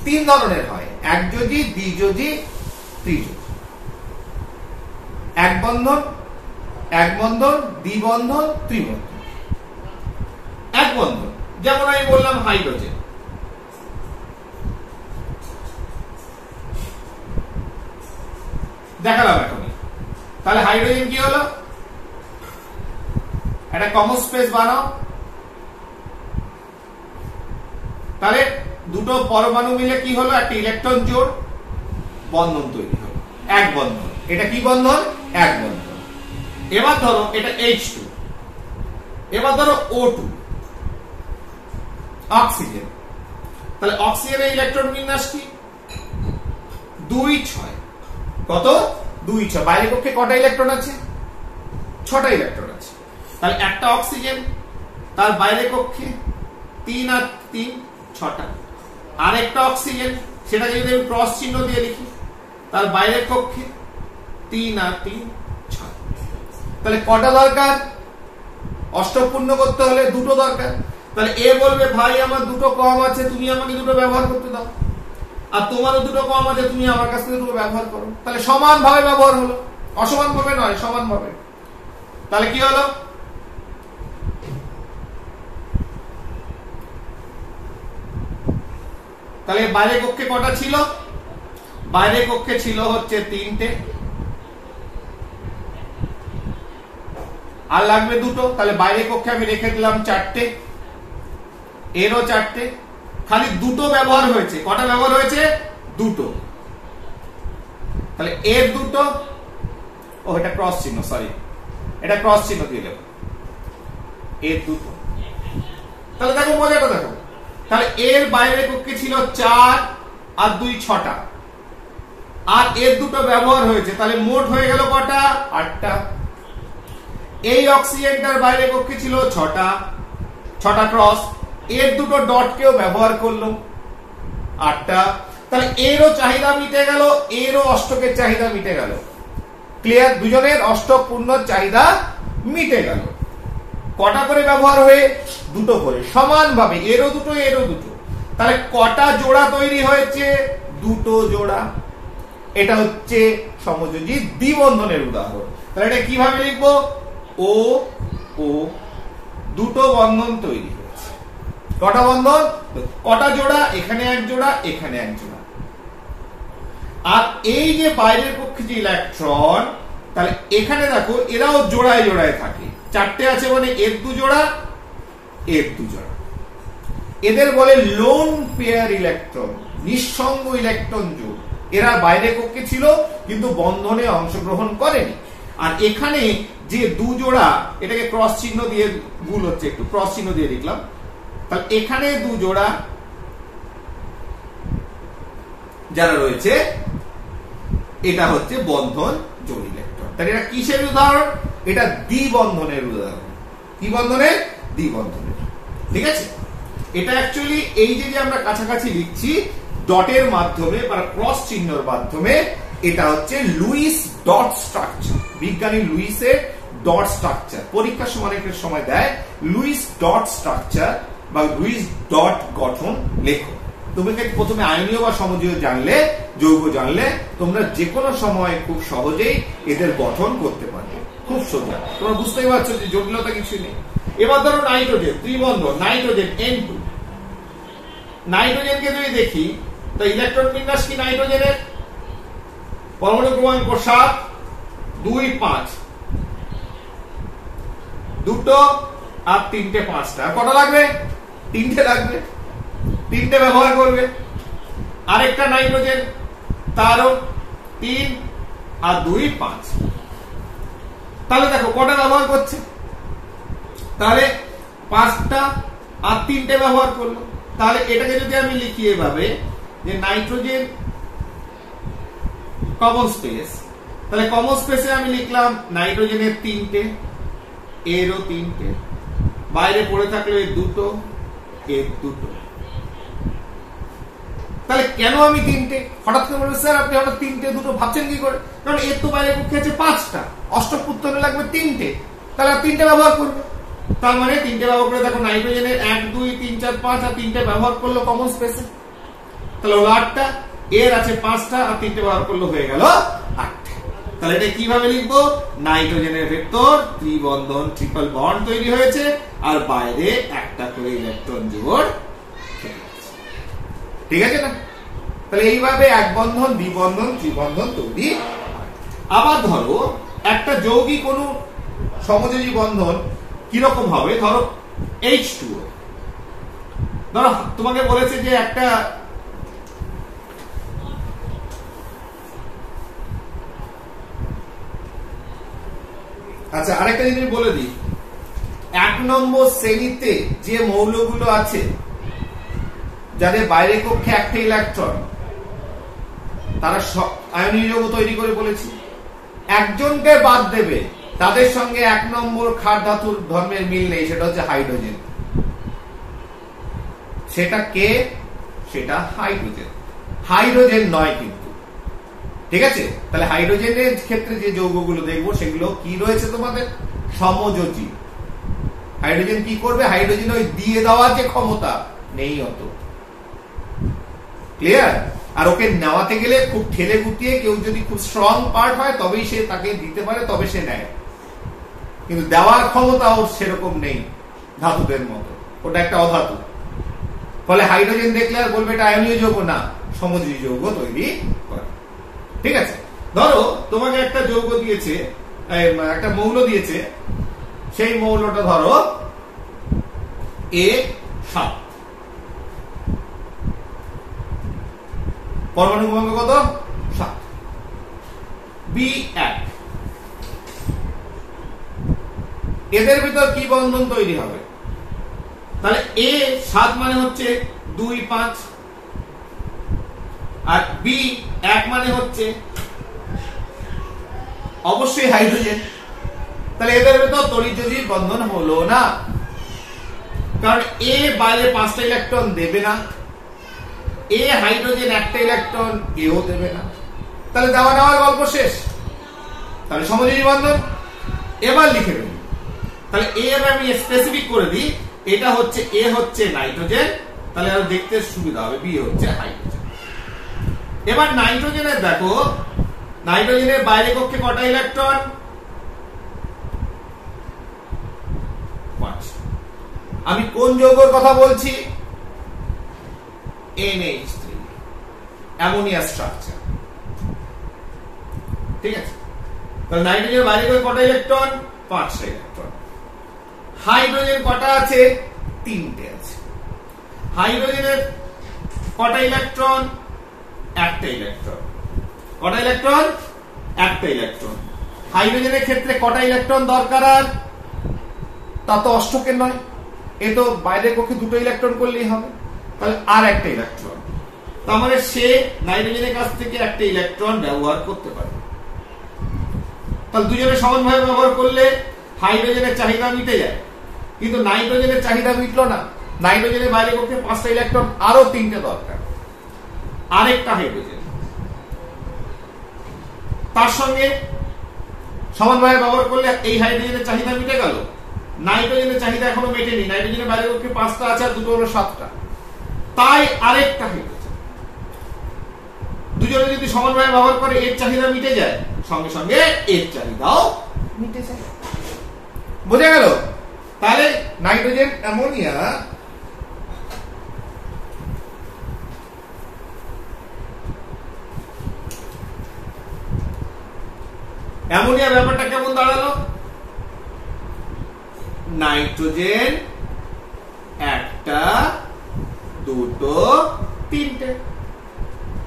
Speaker 1: 3 ধরনের হয়, একযোজী, দ্বিযোজী, ত্রিযোজী। এক বন্ধন, দ্বিবন্ধন, ত্রিবন্ধন। এক বন্ধন যেমন আমি বললাম হাইড্রোজেন, দেখালাম এখনই। তাহলে হাইড্রোজেন কি হলো? একটা কমন স্পেস বানাও, তাহলে দুটো পরমাণু মিলে কি হলো? একটা ইলেকট্রন জোড়, বন্ধন তৈরি হলো, এক বন্ধন। এটা কি বন্ধন? এক বন্ধন। এবার ধরো এটা H2, এবার ধরো O2, অক্সিজেন। তাহলে অক্সিজেনের ইলেকট্রন বিন্যাস কি? 2, 6। কত? 2, 6। বাইরের কক্ষে কটা ইলেকট্রন আছে? 6টা ইলেকট্রন আছে। তাহলে একটা অক্সিজেন, তার বাইরের কক্ষে 3 আর 3, 6টা। আর একটা অক্সিজেন, সেটাকে যদি আমি ক্রস চিহ্ন দিয়ে লিখি, তার বাইরের কক্ষে 3 আর 3, 6। তাহলে কটা দরকার? অষ্টক পূর্ণ করতে হলে 2টো দরকার। তাহলে এ বলবে ভাই আমার 2টো কম আছে, তুমি আমাকে 2টো ব্যবহার করতে দাও, আর তোমারও 2টো কম আছে, তুমি আমার কাছ থেকে 2টো ব্যবহার করো। তাহলে সমানভাবে ব্যবহার হলো, অসমানভাবে নয়, সমানভাবে। তাহলে কি হলো? তাহলে বাইরের কক্ষে কটা ছিল? বাইরের কক্ষে ছিল হচ্ছে 3টে, আর লাগবে 2টো। তাহলে বাইরের কক্ষে আমি রেখে দিলাম 4টে, এরও 4টে। খালি 2টো ব্যবহার হয়েছে। কটা ব্যবহার হয়েছে? 2টো। তাহলে এর দুটো, ও এটা ক্রস চিহ্ন, সরি এটা ক্রস চিহ্ন দিয়ে দেব, এর দুটো। তাহলে দেখো মজাটা দেখো, তাহলে এর বাইরের কক্ষে ছিল 4 আর 2 6টা, আর এর দুটো ব্যবহার হয়েছে, তাহলে মোট হয়ে গেল কটা? 8টা। এই অক্সিজেনটার বাইরের কক্ষে ছিল 6টা ক্রস, এর দুটো ডটকেও ব্যবহার করলো 8টা। তাহলে এরও চাহিদা মিটে গেল, এরও অষ্টকের চাহিদা মিটে গেল। ক্লিয়ার? দুজনের অষ্টক পূর্ণ চাহিদা মিটে গেল। কটা করে ব্যবহার হয়ে? দুটো করে, সমানভাবে, এরও দুটো এরও দুটো। তাহলে কটা জোড়া তৈরি হয়েছে? দুটো জোড়া। এটা হচ্ছে সমযোজী দ্বিবন্ধনের উদাহরণ। তাহলে এটা কিভাবে লিখবো? ও ও দুটো বন্ধন তৈরি হয়েছে। কটা বন্ধন? কটা জোড়া? এখানে এক জোড়া, এখানে এক জোড়া। আর এই যে বাইরের পক্ষে যে ইলেকট্রন, তাহলে এখানে দেখো এরাও জোড়ায় জোড়ায় থাকে, 4টে আছে মানে এর 2 জোড়া, এর 2 জোড়া। এদের বলে লোন পেয়ার ইলেকট্রন, নিঃসঙ্গ ইলেকট্রন জোড়। এরা বাইরের কক্ষে ছিল কিন্তু বন্ধনে অংশগ্রহণ করেনি। আর এখানে যে 2 জোড়া, এটাকে ক্রস চিহ্ন দিয়ে, ভুল হচ্ছে একটু, ক্রস চিহ্ন দিয়ে লিখলাম। তাহলে এখানে 2 জোড়া যারা রয়েছে, এটা হচ্ছে বন্ধন জোড় ইলেকট্রন। তাহলে এটা কিসের উদাহরণ? এটা দ্বিবন্ধনের উদাহরণ। কি বন্ধনের? দ্বিবন্ধনের। ঠিক আছে? এটা অ্যাকচুয়ালি এই যে আমরা কাছাকাছি লিখছি ডটের মাধ্যমে বা ক্রস চিহ্নের মাধ্যমে, এটা হচ্ছে লুইস ডট স্ট্রাকচার। বিজ্ঞানী লুইসের ডট স্ট্রাকচার পরীক্ষার সময় অনেকের সময় দেয়, লুইস ডট স্ট্রাকচার বা লুইস ডট গঠন লেখো। তুমি প্রথমে আয়নীয় বা সমযোজী জানলে, যৌগ জানলে, তোমরা যে কোনো সময় খুব সহজেই এদের গঠন করতে পারবে, খুব সোজা। তোমরা বুঝতেই পারছো যে জটিলতা কিছু নেই। এবার ধরো নাইট্রোজেন, ত্রিবন্ধন নাইট্রোজেন N2। নাইট্রোজেনকে যদি দেখি, তো ইলেকট্রন বিন্যাস কি নাইট্রোজেনের? পরমাণু ক্রমাঙ্ক 7, 2 5, দুটো আর 3টে 5টা। কটা লাগবে? 3টে লাগবে, 3টে ব্যবহার করবে। আরেকটা নাইট্রোজেন, তারও 3 আর 2 5। তাহলে দেখো কটা ব্যবহার করছে, তাহলে 5টা আর 3টে ব্যবহার করলো। তাহলে এটাকে যদি আমি লিখি এভাবে যে নাইট্রোজেন কমন স্পেস, তাহলে কমন স্পেসে আমি লিখলাম নাইট্রোজেনের 3টে, এরও 3টে, বাইরে পড়ে থাকলো এর 2টো, এর 2টো। তাহলে কেন আমি 3টে? হঠাৎ করে বলবেন স্যার আপনি হঠাৎ 3টে 2টো ভাবছেন কি করে? কারণ এর তো বাইরে পক্ষে আছে 5টা, অষ্টক পুত্তনে লাগবে 3টে, তাহলে 3টে ব্যবহার করবে। তার মানে 3টে ব্যবহার করে দেখো নাইট্রোজেনের 1 2 3 4 5 আর 3টে ব্যবহার করলো কমন স্পেসে, তাহলে হলো 8টা। এর আছে 5টা আর 3টে ব্যবহার করলো, হয়ে গেল 8টা। তাহলে এটা কিভাবে লিখবো? নাইট্রোজেনের ভেতর ত্রিবন্ধন ট্রিপল বন্ড তৈরি হয়েছে আর বাইরে একটা করে ইলেকট্রন জোড়। ঠিক আছে না? তাহলে এইভাবে এক বন্ধন, দ্বিবন্ধন, ত্রিবন্ধন তৈরি। আবার ধরো একটা যৌগিক অণু সমযোজী বন্ধন কিরকম হবে? ধরো H2O। ধরো তোমাকে বলেছে যে একটা আচ্ছা, আরেকটা জিনিস বলে দিই, 1 নম্বর শ্রেণীতে যে মৌলগুলো আছে যাদের বাইরের কক্ষে একটা ইলেকট্রন, তারা আয়নীয় যৌগ তৈরি করে বলেছি। একজনকে বাদ দেবে, তাদের সঙ্গে 1 নম্বর ক্ষার ধাতুর ধর্মের মিল নেই, সেটা হচ্ছে হাইড্রোজেন। সেটা কে? সেটা হাইড্রোজেন, হাইড্রোজেন নয় কিন্তু। ঠিক আছে? তাহলে হাইড্রোজেনের ক্ষেত্রে যে যৌগগুলো দেখবো সেগুলো কি রয়েছে তোমাদের? সমযোজী। হাইড্রোজেন কি করবে? হাইড্রোজেন ওই দিয়ে দেওয়ার যে ক্ষমতা নেই অত। ক্লিয়ার? আর ওকে নেওয়াতে গেলে খুব ঠেলে গুটিয়ে, কেউ যদি খুব স্ট্রং পার্ট হয় তবেই সে তাকে দিতে পারে, তবে সে নেয়। কিন্তু দেওয়ার ক্ষমতা ওর সেরকম নেই ধাতুদের মতো, ওটা একটা অধাতু। ফলে হাইড্রোজেন দেখলে আর বলবে এটা আয়নীয় যৌগ না, সমযোজী যৌগ তৈরি করে। ঠিক আছে? ধরো তোমাকে একটা যৌগ দিয়েছে, একটা মৌল দিয়েছে, সেই মৌলটা ধরো A7, পরমাণু ক্রমাঙ্ক কত? 7। বি এক, এদের ভিতর কি বন্ধন তৈরি হবে? তাহলে এ 7 মানে হচ্ছে 2 5, আর বি 1 মানে হচ্ছে অবশ্যই হাইড্রোজেন। তাহলে এদের ভিতর তড়িৎ বন্ধন হলো না, কারণ এ বাইরে 5টা ইলেকট্রন দেবে না, এ হাইড্রোজেন 1টা ইলেকট্রন এও দেবে না, তাহলে দেওয়া নেওয়ার গল্প শেষ। তাহলে সমযোজী বন্ধন। এবার লিখে দেব, তাহলে এ আমি স্পেসিফিক করে দিই, এটা হচ্ছে এ হচ্ছে নাইট্রোজেন, তাহলে আর দেখতে সুবিধা হবে, বি হচ্ছে হাইড্রোজেন। এবার নাইট্রোজেনের দেখো, নাইট্রোজেনের বাইরে কক্ষে কটা ইলেকট্রন? 5। আমি কোন যৌগের কথা বলছি? NH3, ammonia structure. ঠিক আছে, তাহলে নাইট্রোজেনের বাইরে কটা ইলেকট্রন? 5টা ইলেকট্রন। হাইড্রোজেন কটা আছে? 3টে আছে। হাইড্রোজেনের কটা ইলেকট্রন? 1টা ইলেকট্রন। কটা ইলেকট্রন? 1টা ইলেকট্রন। হাইড্রোজেনের ক্ষেত্রে কটা ইলেকট্রন দরকার? আর তা তো অষ্টকের নয়, এ তো বাইরের কক্ষে 2টো ইলেকট্রন করলেই হবে, তাহলে আর 1টা ইলেকট্রন। তার মানে সে নাইট্রোজেনের কাছ থেকে 1টা ইলেকট্রন ব্যবহার করতে পারে। তাহলে দুজনে সমানভাবে ব্যবহার করলে হাইড্রোজেনের চাহিদা মিটে যায়, কিন্তু নাইট্রোজেনের চাহিদা মিটলো না। নাইট্রোজেনের বাইরে কক্ষে 5টা ইলেকট্রন, আরো 3টে দরকার, আরেকটা হাইড্রোজেন। তার সঙ্গে সমানভাবে ব্যবহার করলে এই হাইড্রোজেনের চাহিদা মিটে গেল, নাইট্রোজেনের চাহিদা এখনো মেটেনি। নাইট্রোজেনের বাইরে কক্ষে 5টা আছে, আর 2টো হলো 7টা, তাই আরেকটা হাইড্রোজেন। দুজনে যদি সমানভাবে ব্যবহার করে এর চাহিদা মিটে যায়, সঙ্গে সঙ্গে এর চাহিদাও মিটে যায়। বোঝা গেল? তাহলে নাইট্রোজেন অ্যামোনিয়া অ্যামোনিয়া ব্যাপারটা কেমন দাঁড়ালো? নাইট্রোজেন 1টা 2টো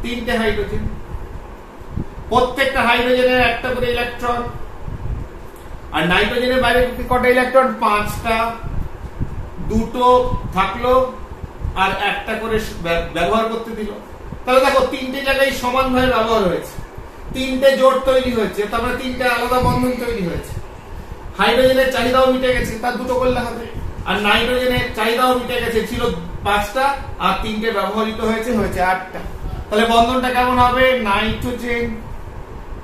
Speaker 1: 3টে হাইড্রোজেন, প্রত্যেকটা হাইড্রোজেনের 1টা করে ইলেকট্রন। আর নাইট্রোজেনের বাইরে কটা ইলেকট্রন? 5টা, 2টো থাকলো, আর 1টা করে ব্যবহার করতে দিল। তাহলে দেখো 3টে জায়গায় সমানভাবে ব্যবহার হয়েছে, 3টে জোট তৈরি হয়েছে, তারপরে 3টে আলাদা বন্ধন তৈরি হয়েছে। হাইড্রোজেনের চাহিদাও মিটে গেছে, তার 2টো করলে হবে। আর নাইট্রোজেনের চাহিদাও মিটে গেছে, ছিল 5টা, আর 3টে ব্যবহৃত হয়েছে 8টা। তাহলে বন্ধনটা কেমন হবে? নাইট্রোজেন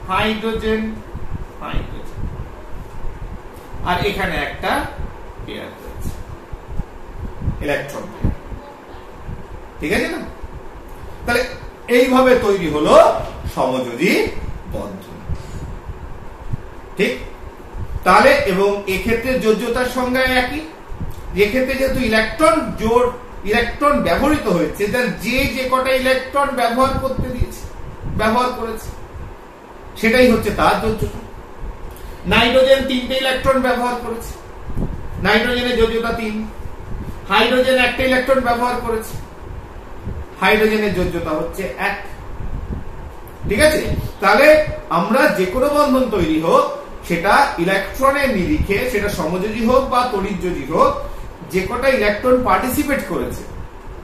Speaker 1: হাইড্রোজেন হাইড্রোজেন, আর এখানে একটা পেয়ার রয়েছে, ইলেকট্রন পেয়ার। ঠিক আছে না? তাহলে এইভাবে তৈরি হলো সমযোজী বন্ধন। ঠিক? তাহলে এবং এক্ষেত্রে যোজ্যতার সংজ্ঞা একই, এক্ষেত্রে যেহেতু ইলেকট্রন ব্যবহৃত হয়েছে, তার যে কটা ইলেকট্রন ব্যবহার করেছে সেটাই হচ্ছে তার যোজ্যতা। নাইট্রোজেন 3টে ইলেকট্রন ব্যবহার করেছে, নাইট্রোজেনের যোজ্যতা 3। হাইড্রোজেন 1টা ইলেকট্রন ব্যবহার করেছে, হাইড্রোজেনের যোজ্যতা হচ্ছে 1। ঠিক আছে? তাহলে আমরা যে কোনো বন্ধন তৈরি হোক, সেটা ইলেকট্রনের নিরিখে, সেটা সমযোজী হোক বা তড়িৎযোজী হোক, যে কটা ইলেকট্রন পার্টিসিপেট করেছে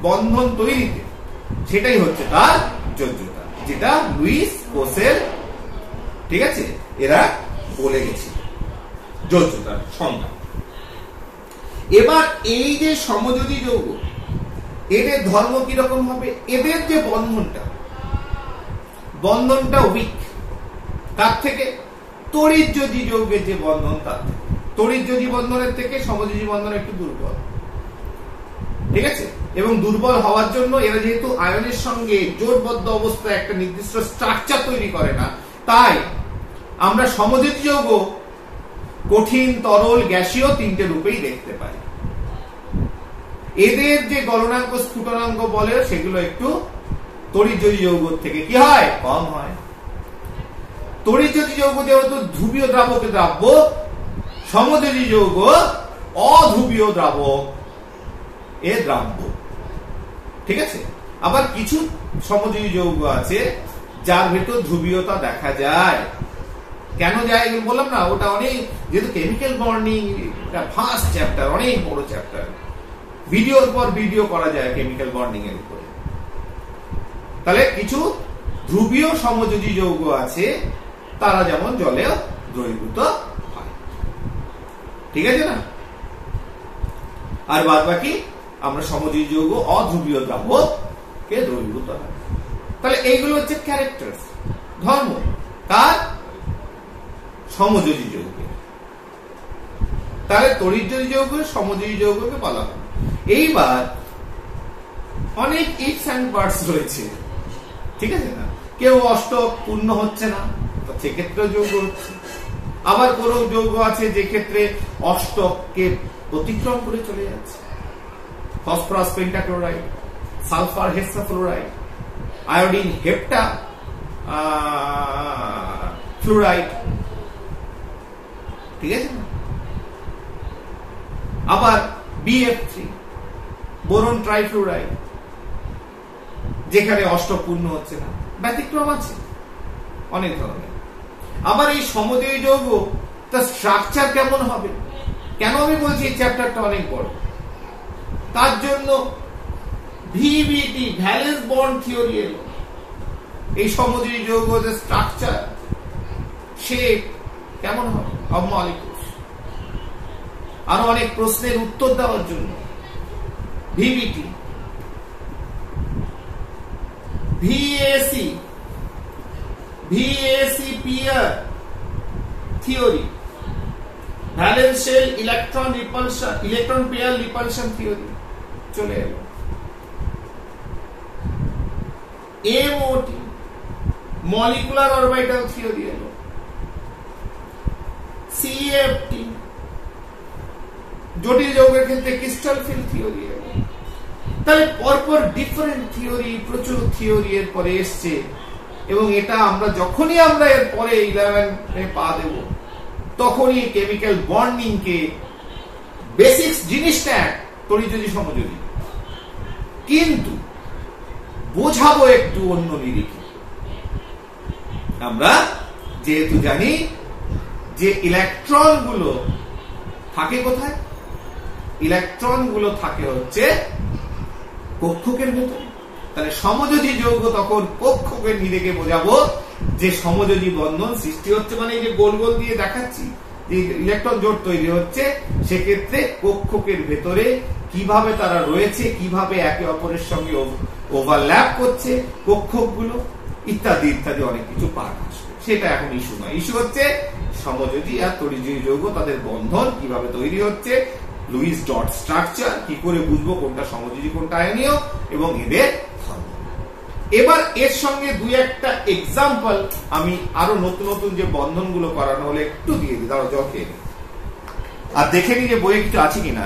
Speaker 1: বন্ধন তৈরিতে, সেটাই হচ্ছে তার যোজ্যতা, যেটা লুইস কোসেল, ঠিক আছে, এরা বলে গেছে যোজ্যতার সংজ্ঞা। এবার এই যে সমযোজী যৌগ, এদের ধর্ম কিরকম হবে? এদের যে বন্ধনটা উইক, তার থেকে তড়িৎযোজী যৌগের যে বন্ধন, তার থেকে তড়িৎযোজী বন্ধনের থেকে সমযোজী বন্ধন একটু দুর্বল। ঠিক আছে? এবং দুর্বল হওয়ার জন্য এরা যেহেতু আয়নের সঙ্গে জোটবদ্ধ অবস্থায় একটা নির্দিষ্ট স্ট্রাকচার তৈরি করে না, তাই আমরা সমযোজী যৌগ কঠিন, তরল, গ্যাসীয় 3টে রূপেই দেখতে পাই। এদের যে গলনাঙ্ক, স্ফুটনাঙ্ক বলে, সেগুলো একটু তড়িৎযোজী যৌগ থেকে কি হয়? কম হয়। তড়িৎযোজী যৌগ যেহেতু ধ্রুবীয় দ্রাবকে দ্রাব্য, সমযোজী যৌগ অধ্রুবীয় দ্রাবক এ দ্রাব্য। ঠিক আছে? আবার কিছু সমযোজী যৌগ আছে যার ভেতর ধ্রুবীয়তা দেখা যায়, কেন যায় বললাম না, ওটা অনেক, যেহেতু কেমিক্যাল বন্ডিং একটা ফার্স্ট চ্যাপ্টার, অনেক বড় চ্যাপ্টার, ভিডিওর পর ভিডিও করা যায় কেমিক্যাল বন্ডিং এর উপরে। তাহলে কিছু ধ্রুবীয় সমযোজী যৌগ আছে, তারা যেমন জলে দ্রবীভূত হয়, ঠিক আছে না? আর বাদ বাকি আমরা সমযোজী যৌগ অধ্রুবীয় দ্রাবকে দ্রবীভূত হয়। তাহলে এইগুলো হচ্ছে ক্যারেক্টার, ধর্ম কার? সমযোজী যৌগে। তাহলে তড়িৎযোজী যৌগ সমযোজী যৌগকে বলা হয়। এইবার অনেক ইফস এন্ড বাটস রয়েছে, ঠিক আছে না? কেউ অষ্টক পূর্ণ হচ্ছে না, সেক্ষেত্রে যৌগ হচ্ছে। আবার কোন যৌগ আছে যে ক্ষেত্রে অষ্টককে অতিক্রম করে চলে যাচ্ছে, phosphorus pentachloride, sulphur hexafluoride, iodine hepta fluoride, ঠিক আছে না? আবার BF3 বোরন ট্রাইফ্লোরাইড, যেখানে অষ্টক পূর্ণ হচ্ছে না, ব্যতিক্রম আছে অনেক ধরনের। আবার এই সমযোজী যৌগ তার স্ট্রাকচার কেমন হবে? কেন আমি বলছি এই চ্যাপ্টারটা অনেক বড়, তার জন্য VBT ভ্যালেন্স বন্ড থিওরি এলো। এই সমযোজী যৌগের স্ট্রাকচার, শেপ কেমন হবে, অব মলিকিউলস, আরো অনেক প্রশ্নের উত্তর দেওয়ার জন্য VBT, VAC pair theory, valence shell electron pair repulsion theory চলে এলো। MOT মলিকুলার অরবিটাল থিওরি এলো। CFT জটিল যৌগের ক্ষেত্রে ক্রিস্টাল ফিল্ড থিওরি এলো। তাহলে পরপর ডিফারেন্ট থিওরি, প্রচুর থিওরি এর পরে এসছে, এবং এটা আমরা যখনই আমরা এর পরে 11 পা দেব, তখনই কেমিক্যাল বন্ডিং কে বেসিক্স জিনিসটা তড়িৎযোজী সমযোজী, কিন্তু বোঝাবো একটু অন্য নিরিখে। আমরা যেহেতু জানি যে ইলেকট্রন গুলো থাকে কোথায়, ইলেকট্রন গুলো থাকে হচ্ছে কক্ষকের ভেতরে। তাহলে সমযোজী যৌগ তখন কক্ষকের নিরিখে বোঝাবো যে সমযোজী বন্ধন সৃষ্টি হচ্ছে, মানে এই যে গোল গোল দিয়ে দেখাচ্ছি যে ইলেকট্রন জোট তৈরি হচ্ছে, সেক্ষেত্রে কক্ষকের ভেতরে কিভাবে তারা রয়েছে, কিভাবে একে অপরের সঙ্গে ওভারল্যাপ করছে কক্ষকগুলো, ইত্যাদি ইত্যাদি অনেক কিছু পাঠ আসবে। সেটা এখন ইস্যু নয়, ইস্যু হচ্ছে সমযোজী আর তড়িৎযোজী যৌগ, তাদের বন্ধন কিভাবে তৈরি হচ্ছে, লুইস ডট স্ট্রাকচার, কি করে বুঝবো কোনটা সমযোজী কোনটা আয়নীয়, এবং এদের ধর্ম। এবার এর সঙ্গে দুই একটা এক্সাম্পল আমি আরো নতুন নতুন যে বন্ধনগুলো করানো হলে একটু দিয়ে দিই, তারা জল খেয়ে আর দেখে নি যে বইয়ে কিছু আছে কিনা।